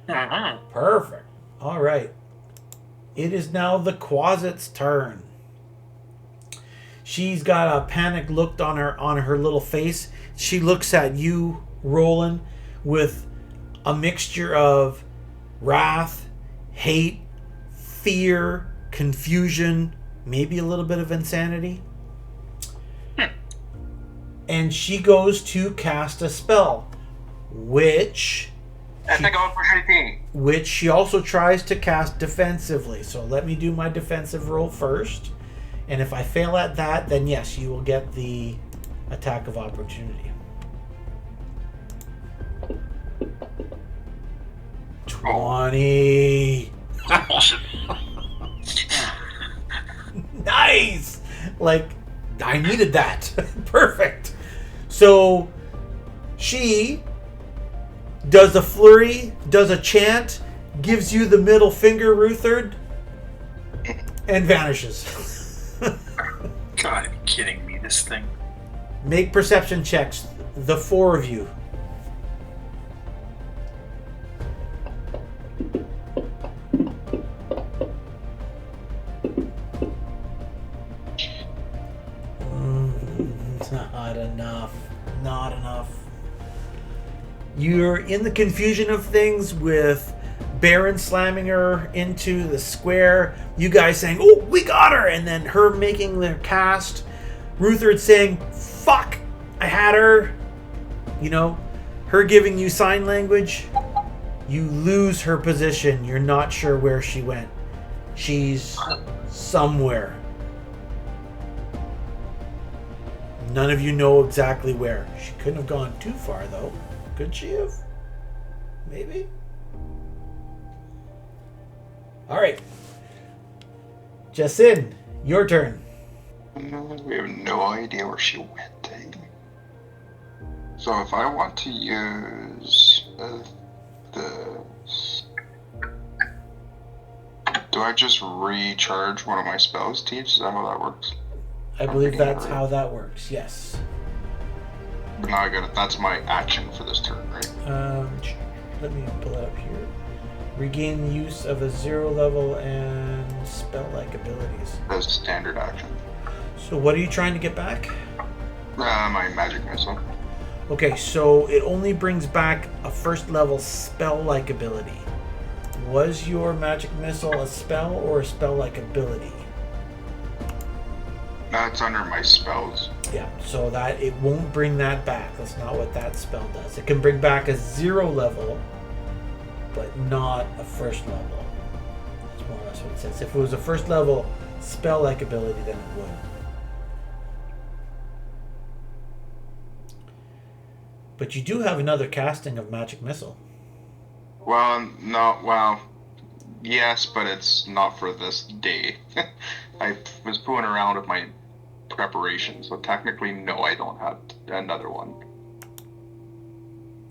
Perfect. All right. It is now the Quasit's turn. She's got a panicked look on her little face. She looks at you, Roland, with a mixture of wrath, hate, fear, confusion, maybe a little bit of insanity. And she goes to cast a spell, which she also tries to cast defensively. So let me do my defensive roll first. And if I fail at that, then yes, you will get the attack of opportunity. 20. Nice! Like, I needed that. Perfect. So, she does a flurry, does a chant, gives you the middle finger, Ruthard, and vanishes. God, are you kidding me, this thing? Make perception checks, the four of you. Not enough. You're in the confusion of things with Baron slamming her into the square, you guys saying, "Oh, we got her," and then her making the cast, Ruthard saying, "Fuck, I had her," her giving you sign language. You lose her position. You're not sure where she went. She's somewhere. None of you know exactly where. She couldn't have gone too far, though. Could she have? Maybe? Alright. Jasin, your turn. We have no idea where she went. So if I want to use do I just recharge one of my spells, Teach? Is that how that works? I believe that's how that works, yes. But now I got it. That's my action for this turn, right? Let me pull it up here. Regain the use of a 0 level and spell-like abilities. That's standard action. So what are you trying to get back? My magic missile. Okay, so it only brings back a first level spell-like ability. Was your magic missile a spell or a spell-like ability? That's under my spells. Yeah, so that it won't bring that back. That's not what that spell does. It can bring back a 0 level, but not a first level. That's more or less what it says. If it was a first level spell-like ability, then it would. But you do have another casting of magic missile. Yes, but it's not for this day. I was fooling around with my preparation, so technically, no, I don't have another one.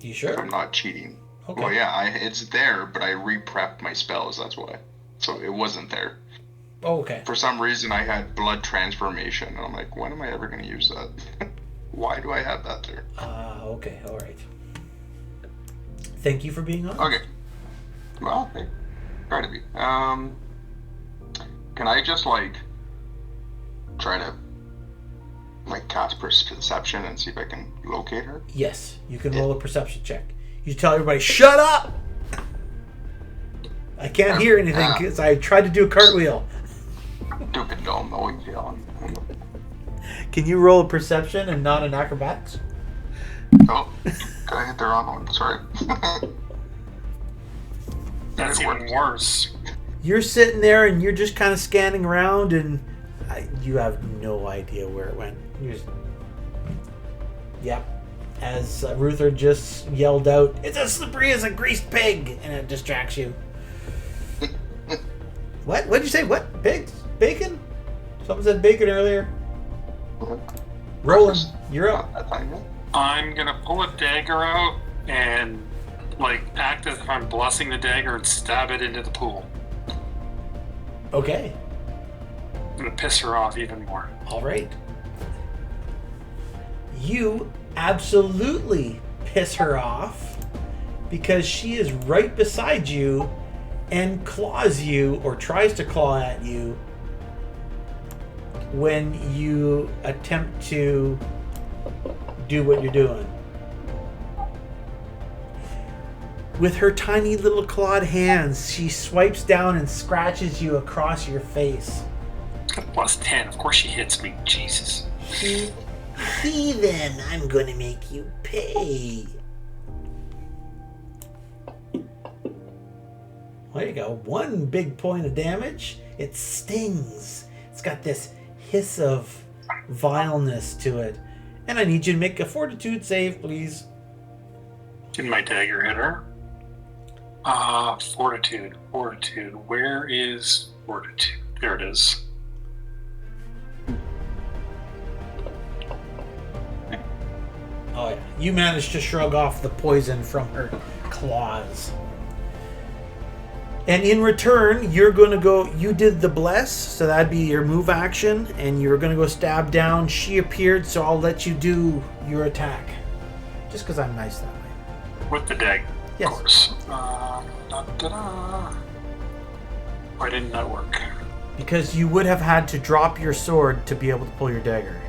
You sure? If I'm not cheating. Okay. Well, yeah, it's there, but I re-prepped my spells, that's why. So it wasn't there. Oh, okay. For some reason, I had blood transformation, and I'm like, when am I ever going to use that? Why do I have that there? Okay, alright. Thank you for being on. Okay. Well, I try to be. Can I just, try to, cast perception and see if I can locate her? Yes, you can roll a perception check. You tell everybody, shut up! I can't hear anything because I tried to do a cartwheel. Stupid dome, always yelling. Can you roll a perception and not an acrobatics? Oh, I hit the wrong one. Sorry. That's even worse. You're sitting there and you're just kind of scanning around and you have no idea where it went. You're just... Yep. As Ruther just yelled out, "It's as slippery as a greased pig!" And it distracts you. What? What'd you say? What? Pigs? Bacon? Someone said bacon earlier. Roland, you're up. I'm gonna pull a dagger out and act as if I'm blessing the dagger and stab it into the pool. Okay. I'm gonna piss her off even more. All right. You absolutely piss her off because she is right beside you and claws you or tries to claw at you when you attempt to do what you're doing. With her tiny little clawed hands, she swipes down and scratches you across your face. Plus 10. Of course she hits me. Jesus. See then, I'm gonna make you pay. There you go. 1 big point of damage. It stings. It's got this hiss of vileness to it. And I need you to make a fortitude save, please. Did my dagger hit her? Fortitude. Where is fortitude? There it is. Oh yeah. You managed to shrug off the poison from her claws. And in return, you're going to go... You did the bless, so that'd be your move action. And you're going to go stab down. She appeared, so I'll let you do your attack. Just because I'm nice that way. With the dagger, Yes. of course. Why didn't that work? Because you would have had to drop your sword to be able to pull your dagger.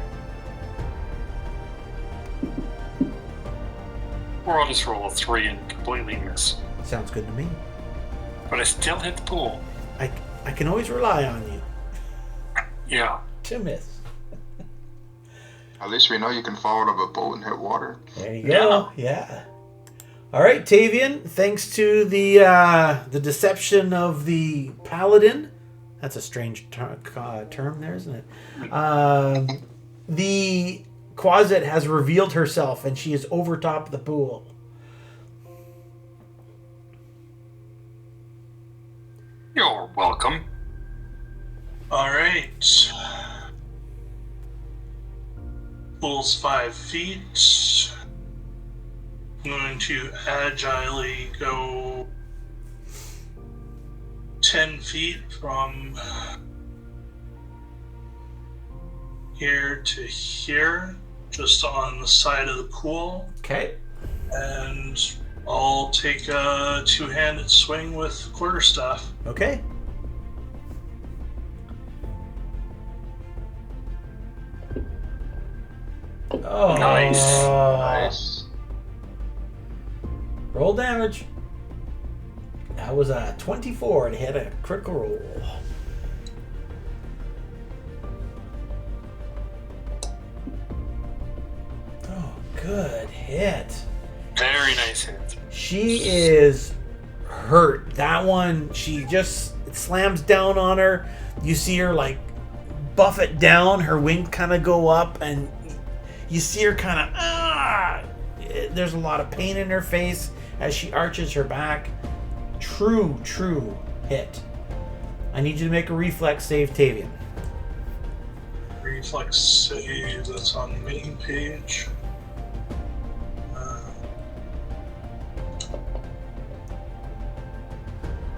Or I'll just roll a 3 and completely miss. Sounds good to me. But I still hit the pool. I can always rely on you Yeah. to miss. At least we know you can fall out of a boat and hit water. There you go. Yeah. All right, Tavian. Thanks to the deception of the paladin. That's a strange term there, isn't it? The Quasit has revealed herself, and she is over top of the pool. You're welcome. Alright. Pool's 5 feet. I'm going to agilely go 10 feet from here to here, just on the side of the pool. Okay. And I'll take a 2-handed swing with quarterstaff. Okay. Oh, Nice. Roll damage. That was a 24 to hit a critical roll. Oh, good hit. Very nice hit. She is hurt. That one, she just it slams down on her. You see her like buff it down. Her wings kind of go up, and you see her kind of there's a lot of pain in her face as she arches her back. True hit. I need you to make a reflex save, Tavian. Reflex save, that's on the main page.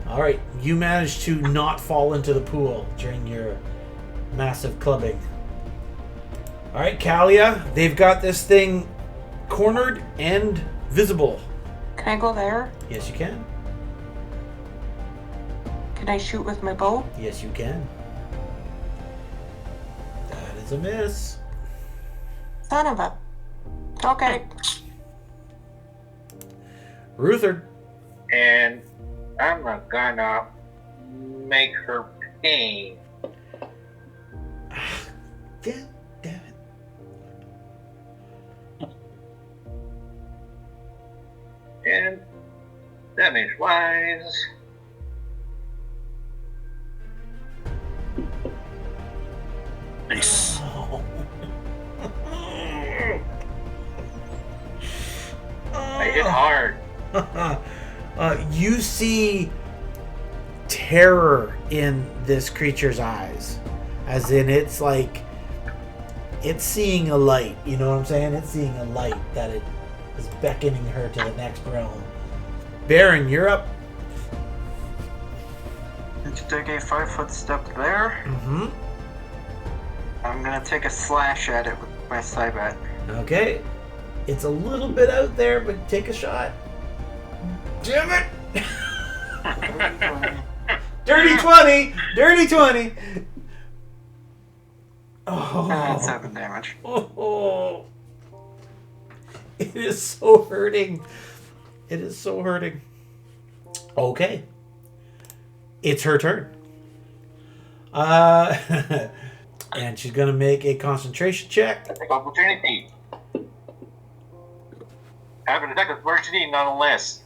Alright, you managed to not fall into the pool during your massive clubbing. Alright, Kalia, they've got this thing cornered and visible. Can I go there? Yes, you can. Can I shoot with my bow? Yes, you can. That is a miss. Son of a... Okay. Ruther. And I'm not gonna make her pain. Damn it. And damage wise, Nice. I hit hard. You see terror in this creature's eyes. As in, it's like, it's seeing a light. You know what I'm saying? It's seeing a light that it is beckoning her to the next realm. Baron, you're up. And to take a 5-foot step there, Mm-hmm. I'm gonna take a slash at it with my Cybat. Okay. It's a little bit out there, but take a shot. Damn it! Dirty 20! Dirty 20! Oh. 7 damage. Oh. It is so hurting. It is so hurting. Okay. It's her turn. And she's going to make a concentration check. Attack opportunity. Have an attack of opportunity nonetheless.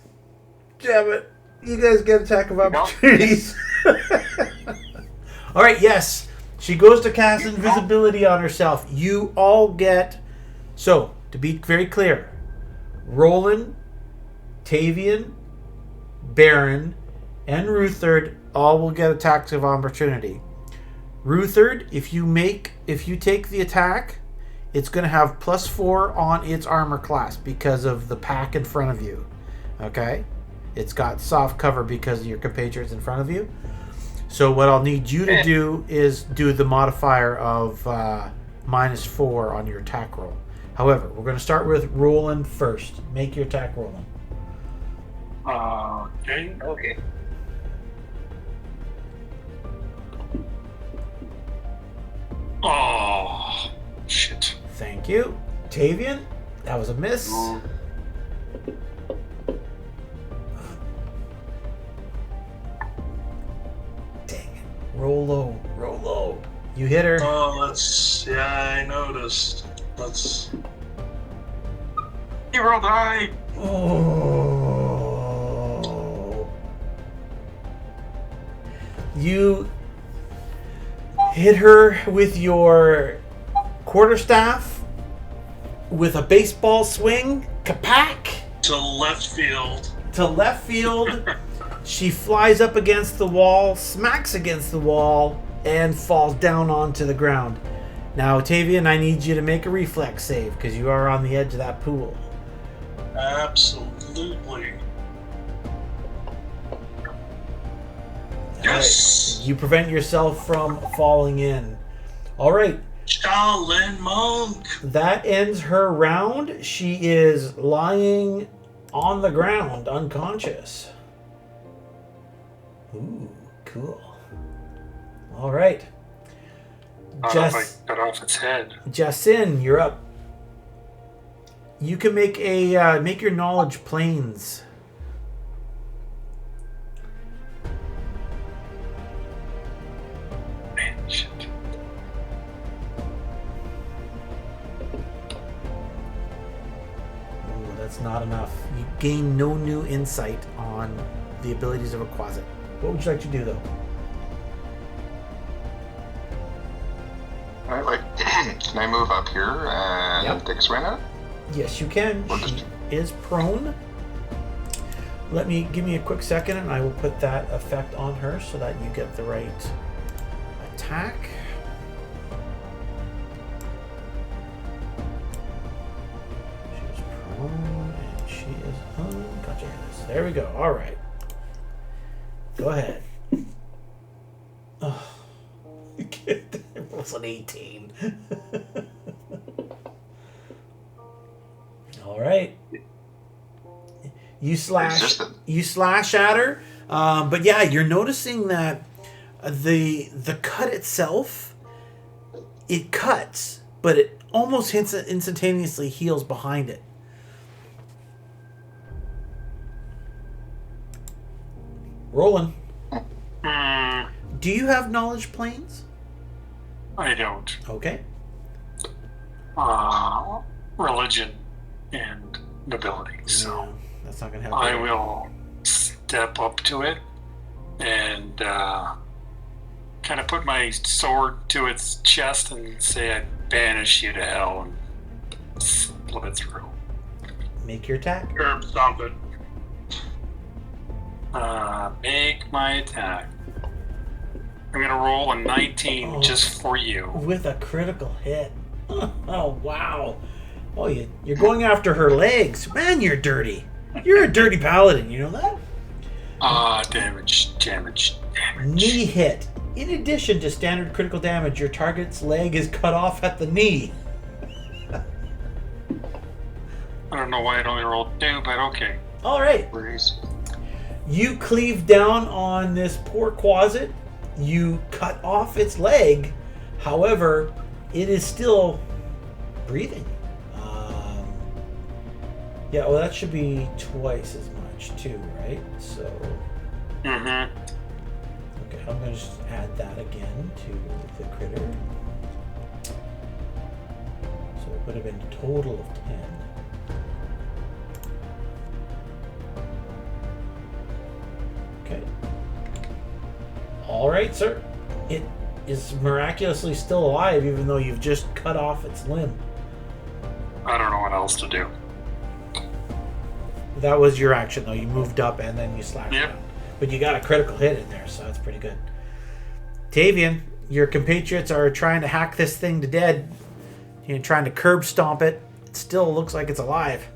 Damn it. You guys get attack of opportunities. Alright, yes. She goes to cast invisibility on herself. You all get... So, to be very clear, Roland, Tavian, Baron, and Ruthard all will get attacks of opportunity. Ruthard, if you take the attack, it's going to have +4 on its armor class because of the pack in front of you. Okay? It's got soft cover because of your compatriots in front of you. So what I'll need you to do is do the modifier of -4 on your attack roll. However, we're going to start with Roland first. Make your attack, Roland. Okay. Oh, shit. Thank you. Tavian, that was a miss. Dang it. Roll low. Roll low. You hit her. Oh, I noticed. You rolled high. Oh. You hit her with your quarterstaff with a baseball swing. Kapak! To left field. To left field. She flies up against the wall, smacks against the wall, and falls down onto the ground. Now, Tavian, I need you to make a reflex save because you are on the edge of that pool. Absolutely. Yes! Right. You prevent yourself from falling in. Alright. Shaolin monk! That ends her round. She is lying on the ground, unconscious. Ooh, cool. Alright. Cut off its head. Jasin, you're up. You can make a make your knowledge planes. Man, shit. Ooh, that's not enough. You gain no new insight on the abilities of a Quasit. What would you like to do, though? Alright, can I move up here and take a swing at it? Yes, you can. She is prone. Give me a quick second, and I will put that effect on her so that you get the right attack. She's prone, and she is unconscious. There we go. All right. Go ahead. Oh. It was an 18. All right. You slash at her, but yeah, you're noticing that the cut itself, it cuts, but it almost instantaneously heals behind it. Roland. Do you have knowledge planes? I don't. Okay. Religion and nobility. So that's not gonna help. I will step up to it and kind of put my sword to its chest and say, "I banish you to hell," and split it through. Make your attack. Herb stomp it. Make my attack. I'm gonna roll a 19 just for you. With a critical hit. Oh wow. Oh, you're going after her legs. Man, you're dirty. You're a dirty paladin, you know that? Damage. Knee hit. In addition to standard critical damage, your target's leg is cut off at the knee. I don't know why it only rolled 2, but okay. All right. Breeze. You cleave down on this poor Quasit. You cut off its leg. However, it is still breathing. Yeah, well, that should be twice as much too, right? So, Mm-hmm. okay, I'm going to just add that again to the critter. So it would have been a total of 10. Okay. All right, sir. It is miraculously still alive, even though you've just cut off its limb. I don't know what else to do. That was your action, though. You moved up and then you slashed Yep. down. But you got a critical hit in there, so that's pretty good. Tavian, your compatriots are trying to hack this thing to dead. You're trying to curb stomp it. It still looks like it's alive.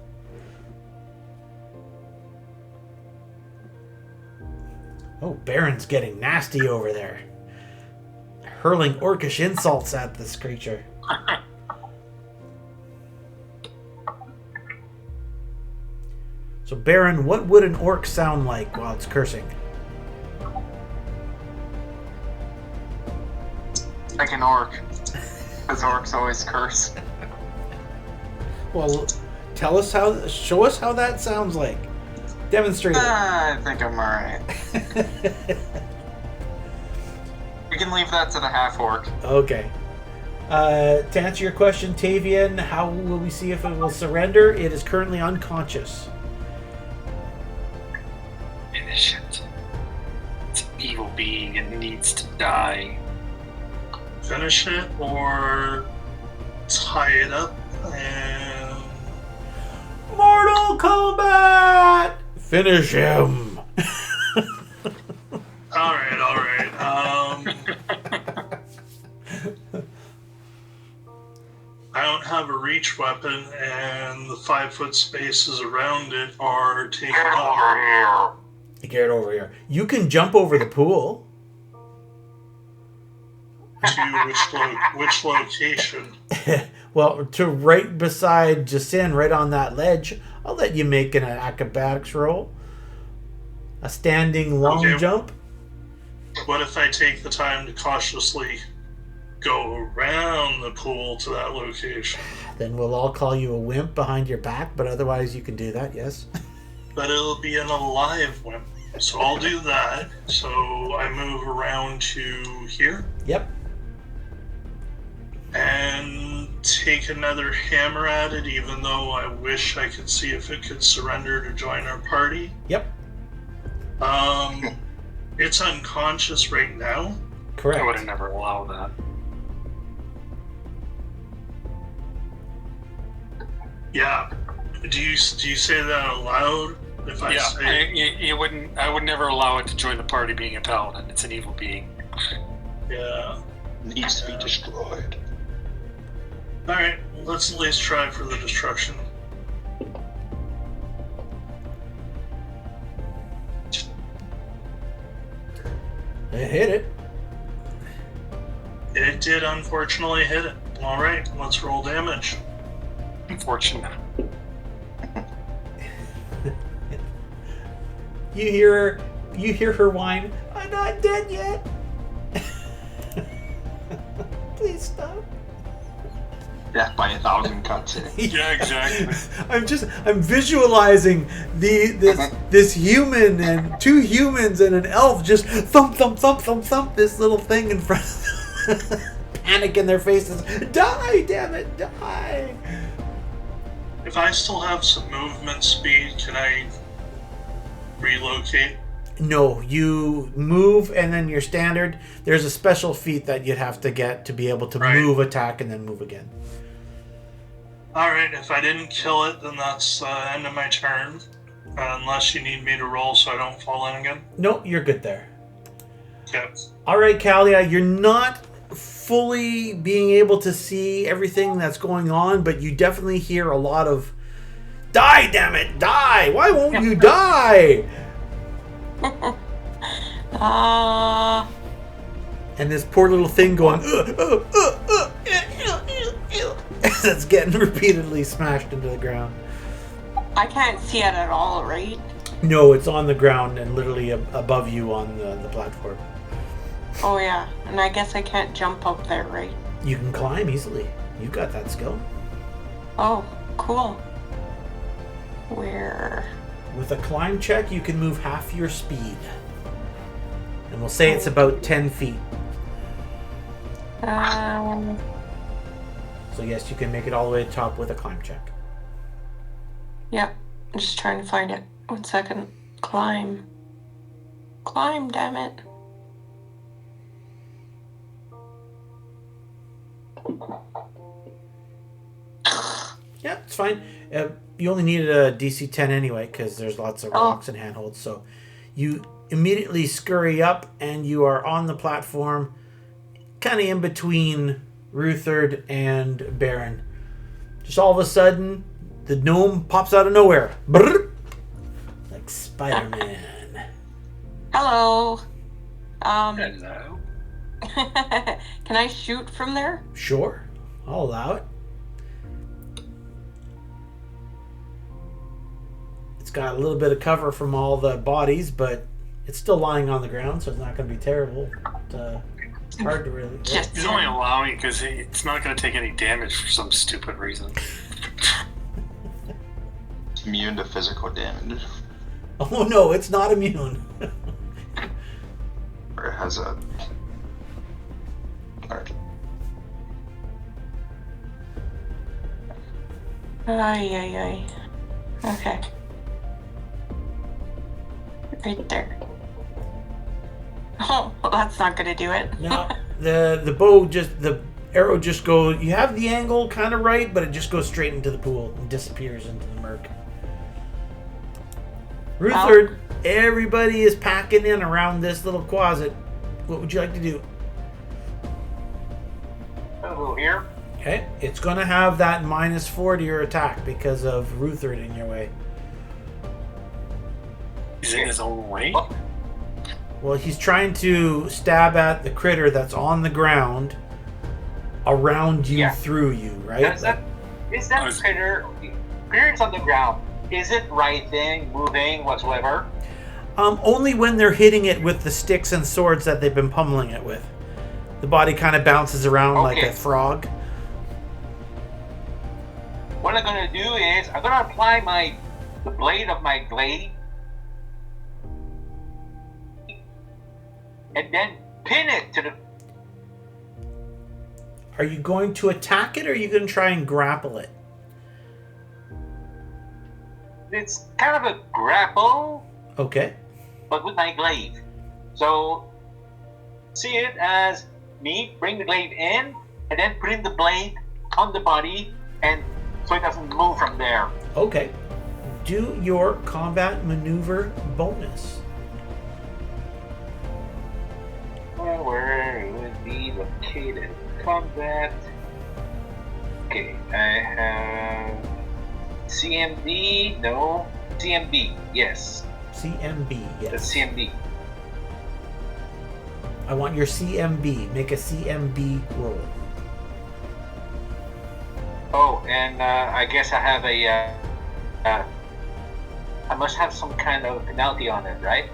Oh, Baron's getting nasty over there. Hurling orcish insults at this creature. So, Baron, what would an orc sound like while it's cursing? Like an orc. Because orcs always curse. Well, show us how that sounds like. Demonstrate it. I think I'm alright. We can leave that to the half-orc. Okay. To answer your question, Tavian, how will we see if it will surrender? It is currently unconscious. Finish it. It's an evil being and needs to die. Finish it or tie it up and Mortal Kombat! Finish him! all right. I don't have a reach weapon, and the 5-foot spaces around it are taken off. Get over here. You can jump over the pool. To which location? Well, to right beside Jacin, right on that ledge. I'll let you make an acrobatics roll. A standing long Okay. jump. What if I take the time to cautiously go around the pool to that location? Then we'll all call you a wimp behind your back, but otherwise you can do that, yes? But it'll be an alive wimp. So I'll do that. So I move around to here Yep. and take another hammer at it, even though I wish I could see if it could surrender to join our party. Yep. It's unconscious right now. I would Correct. have never allowed that. Yeah. Do you say that out loud? If I say, you wouldn't. I would never allow it to join the party being a paladin. It's an evil being. yeah. Needs to be destroyed. All right. Let's at least try for the destruction. It hit it. It did unfortunately hit it. All right. Let's roll damage. Unfortunate. You hear her whine, I'm not dead yet. Please stop. Death by 1,000 cuts. Yeah, exactly. I'm visualizing this human and two humans and an elf just thump this little thing in front of them. Panic in their faces. Die, damn it, die. If I still have some movement speed, can I relocate? No, you move and then your standard. There's a special feat that you'd have to get to be able to Right. move, attack, and then move again. Alright, if I didn't kill it, then that's the end of my turn. Unless you need me to roll so I don't fall in again. No, you're good there. Okay. All right, Kalia, you're not fully being able to see everything that's going on, but you definitely hear a lot of, die, damn it, die! Why won't you die? And this poor little thing going, that's getting repeatedly smashed into the ground. I can't see it at all, right? No, it's on the ground and literally above you on the platform. Oh yeah, and I guess I can't jump up there, right? You can climb easily. You've got that skill. Oh, cool. Where? With a climb check, you can move half your speed. And we'll say it's about 10 feet. So yes, you can make it all the way to the top with a climb check. Yep. I'm just trying to find it. 1 second. Climb. Climb, damn it. Yeah, it's fine. You only needed a DC 10 anyway, because there's lots of rocks and handholds. So you immediately scurry up, and you are on the platform, kind of in between Ruthard and Baron. Just all of a sudden, the gnome pops out of nowhere. Brrr! Like Spider-Man. Hello. Hello. Can I shoot from there? Sure, I'll allow it. It's got a little bit of cover from all the bodies, but it's still lying on the ground, so it's not going to be terrible. It's hard to really... He's only allowing it because it's not going to take any damage for some stupid reason. It's immune to physical damage. Oh no, it's not immune. Or it has a... Alright. Ay. Okay. Right there. Oh, well, that's not gonna do it. Now, the bow the arrow just goes... You have the angle kind of right, but it just goes straight into the pool and disappears into the murk. Ruthard, everybody is packing in around this little closet. What would you like to do? I'll go here. Okay, it's going to have that -4 to your attack because of Ruthard in your way. He's in his own way? Well, he's trying to stab at the critter that's on the ground around you, through you, right? Is that critter? Critters on the ground. Is it writhing, moving, whatsoever? Only when they're hitting it with the sticks and swords that they've been pummeling it with. The body kind of bounces around like a frog. What I'm gonna do is I'm gonna apply the blade of my glaive, and then pin it to the. Are you going to attack it, or are you going to try and grapple it? It's kind of a grapple, Okay. but with my glaive. So see it as me bring the glaive in, and then putting the blade on the body, and so it doesn't move from there. Okay. Do your combat maneuver bonus. Well, where it would be located? Combat. Okay, I have CMD. No, CMB. Yes, CMB, yes. that's CMD. I want your CMB. Make a CMB roll. Oh, and I guess I have I must have some kind of penalty on it, right?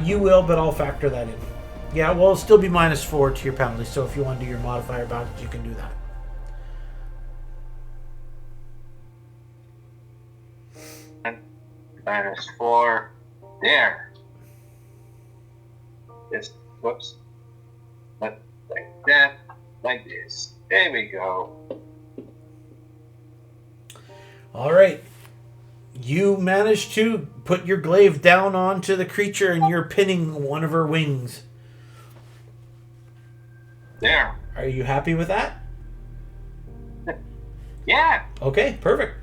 You will, but I'll factor that in. Yeah, well, it'll still be -4 to your penalty, so if you want to do your modifier back, you can do that. And -4. There. Just, whoops. Like that. Like this. There we go. All right. You managed to put your glaive down onto the creature, and you're pinning one of her wings. There. Are you happy with that? Yeah. Okay, perfect.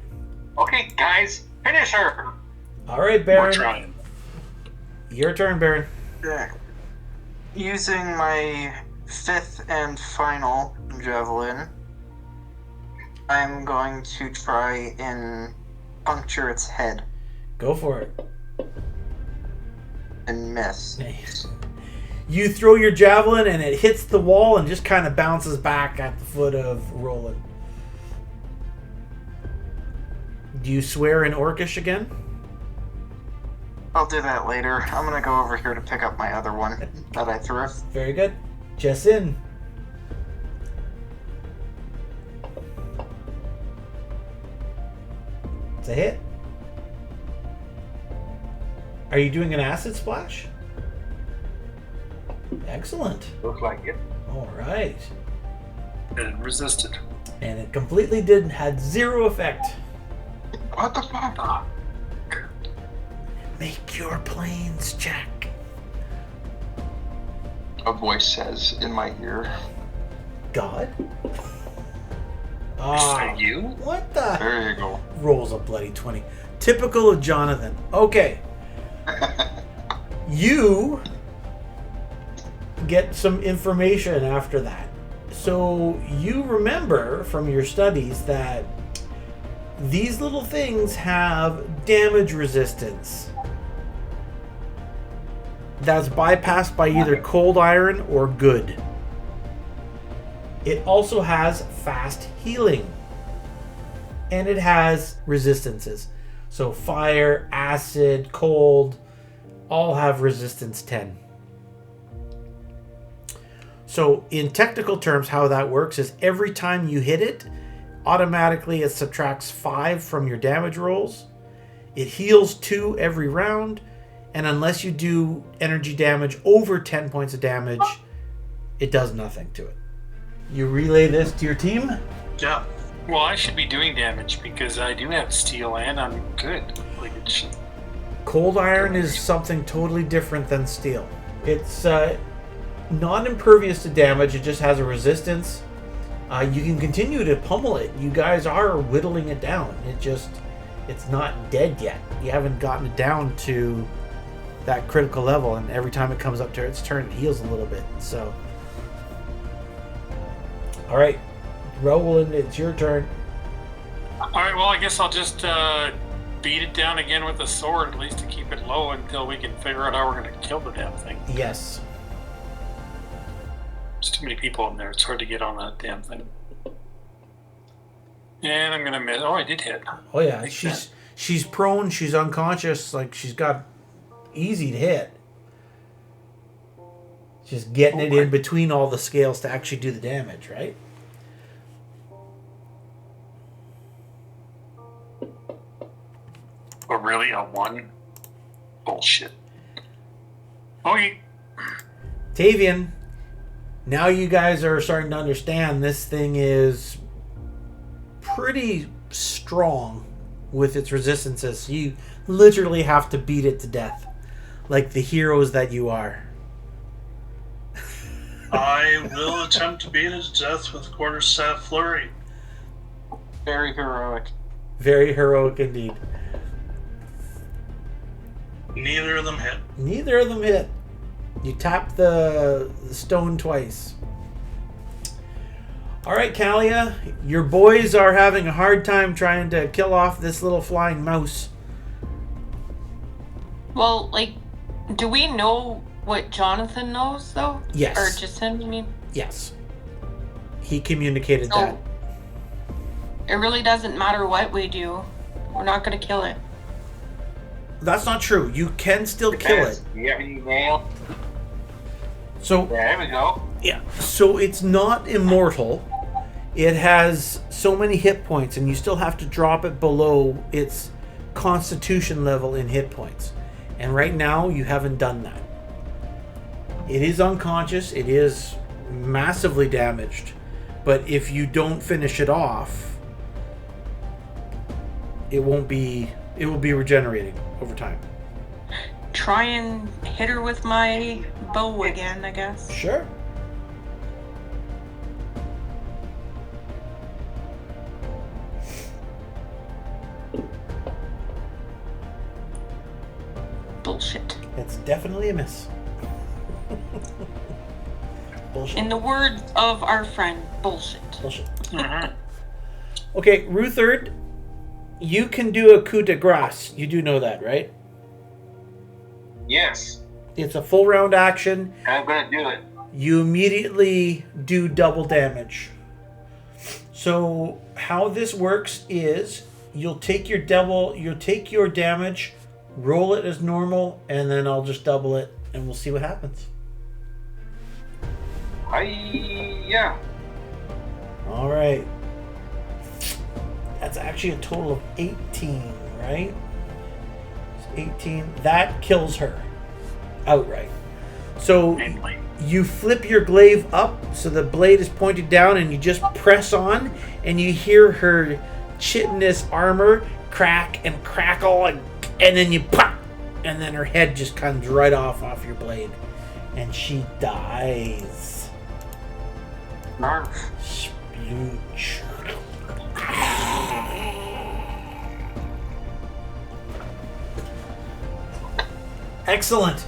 Okay, guys. Finish her. All right, We're Baron. trying. Your turn, Baron. Okay. Using my 5th and final javelin, I'm going to try and puncture its head Go for it. and miss. Nice. You throw your javelin, and it hits the wall and just kind of bounces back at the foot of Roland. Do you swear in Orcish again? I'll do that later. I'm gonna go over here to pick up my other one that I threw. Very good. Jessin. It's a hit. Are you doing an acid splash? Excellent. Looks like it. All right. And resisted. And it completely had 0 effect. What the fuck? Make your planes check. A voice says in my ear. God? Is Ah, that you? what the? There you go. Rolls a bloody 20. Typical of Jonathan. Okay. You get some information after that. So you remember from your studies that these little things have damage resistance that's bypassed by either cold iron or good. It also has fast healing. And it has resistances. So fire, acid, cold, all have resistance 10. So in technical terms, how that works is every time you hit it, automatically it subtracts 5 from your damage rolls. It heals 2 every round. And unless you do energy damage over 10 points of damage, it does nothing to it. You relay this to your team? Yeah. Well, I should be doing damage because I do have steel and I'm good. Like it should. Cold iron is something totally different than steel. It's non-impervious to damage. It just has a resistance. You can continue to pummel it. You guys are whittling it down. It's not dead yet. You haven't gotten it down to that critical level, and every time it comes up to its turn, it heals a little bit. So, all right, Roland, it's your turn. All right. Well, I guess I'll just beat it down again with a sword, at least to keep it low until we can figure out how we're going to kill the damn thing. Yes. There's too many people in there. It's hard to get on that damn thing. And I'm going to miss. Oh, I did hit. Oh yeah, Like she's prone. She's unconscious. Like she's got easy to hit. Just getting it in between all the scales to actually do the damage, right? Oh, really? A 1? Bullshit. Okay. Tavian, now you guys are starting to understand this thing is pretty strong with its resistances. You literally have to beat it to death, like the heroes that you are. I will attempt to beat it to death with quarterstaff flurry. Very heroic. Very heroic indeed. Neither of them hit. Neither of them hit. You tap the stone twice. All right, Kalia, your boys are having a hard time trying to kill off this little flying mouse. Well, like, do we know what Jonathan knows, though? Yes. Or just him, you mean? Yes. He communicated that. It really doesn't matter what we do. We're not going to kill it. That's not true. You can still kill it. Do you have any nail? So There we go. yeah, so it's not immortal. It has so many hit points, and you still have to drop it below its constitution level in hit points. And right now, you haven't done that. It is unconscious. It is massively damaged. But if you don't finish it off, it will be regenerating over time. Try and hit her with my bow again, I guess. Sure. Bullshit. It's definitely a miss. Bullshit. In the words of our friend, bullshit. Bullshit. Mhm. Okay, Rutherd, you can do a coup de grace. You do know that, right? Yes, It's a full round action. I'm gonna do it. You immediately do double damage. So how this works is you'll take your damage, roll it as normal, and then I'll just double it, and we'll see what happens. Yeah. All right. That's actually a total of 18, right? It's 18. That kills her outright. So Mainly. you flip your glaive up so the blade is pointed down, and you just press on, and you hear her chitinous armor crack and crackle, and then you pop, and then her head just comes right off your blade, and she dies. Narf. Splooch. Excellent.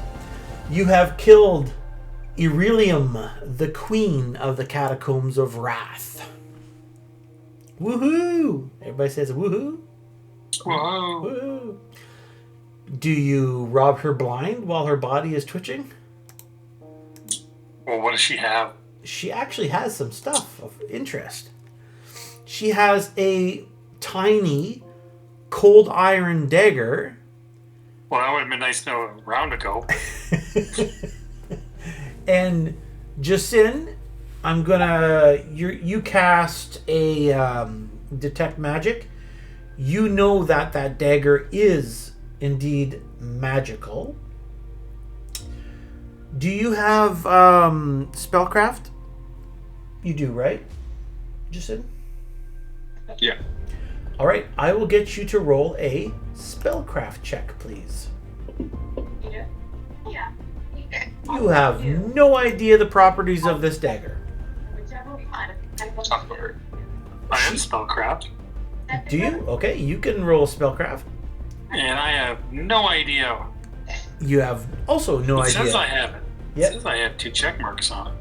You have killed Erylium, the queen of the Catacombs of Wrath. Woohoo! Everybody says woohoo. Whoa. Woohoo. Do you rob her blind while her body is twitching? Well, what does she have? She actually has some stuff of interest. She has a tiny cold iron dagger. Well, that would have been nice to know a round ago. And Jasin, I'm gonna you cast a detect magic. You know that dagger is indeed magical. Do you have spellcraft? You do, right, Jasin? Yeah. All right, I will get you to roll a spellcraft check, please. You have no idea the properties of this dagger. Sounds better. I have spellcraft, Do you? Okay, you can roll spellcraft. and I have no idea. You have also no It idea. says I have it. Yep. It says I have 2 check marks on it.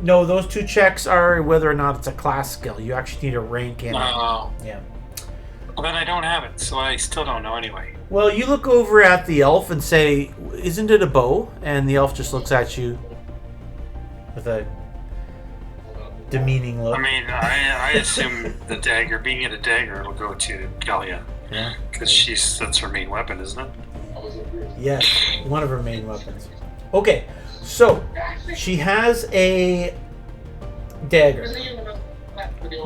No, those 2 checks are whether or not it's a class skill. You actually need a rank in it. Oh. Yeah. Well, then I don't have it, so I still don't know anyway. Well, you look over at the elf and say, "Isn't it a bow?" And the elf just looks at you with a demeaning look. I mean, I assume the dagger, being it a dagger, it'll go to Galia. Yeah. Because that's her main weapon, isn't it? Yes, one of her main weapons. Okay, so she has a dagger.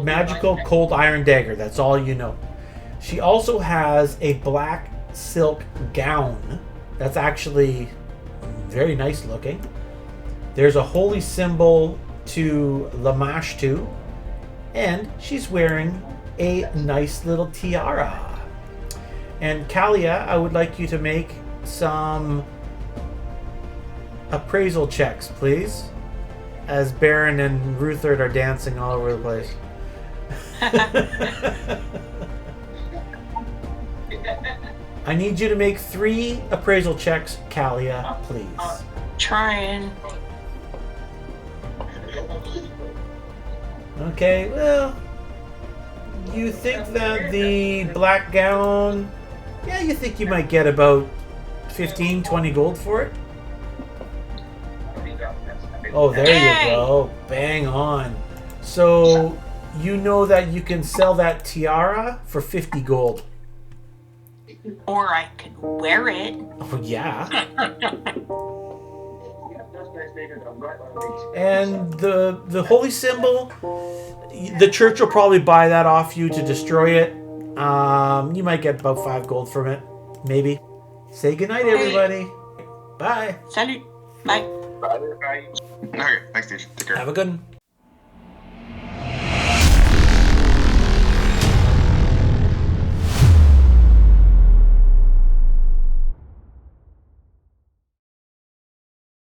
Magical cold iron dagger. That's all you know. She also has a black silk gown. That's actually very nice looking. There's a holy symbol to Lamashtu, and she's wearing a nice little tiara. And Kalia, I would like you to make some appraisal checks, please, as Baron and Ruthard are dancing all over the place. I need you to make 3 appraisal checks, Kalia, please. Trying. Okay, well, you think that the black gown, yeah, you think you might get about 15, 20 gold for it? Oh, there you go. Bang on. So, you know that you can sell that tiara for 50 gold. Or I could wear it. Oh, yeah. And the holy symbol, the church will probably buy that off you to destroy it. You might get about 5 gold from it, maybe. Say goodnight, everybody. Bye. Salut. Bye. Okay, thanks, dude. Take care. Have a good one.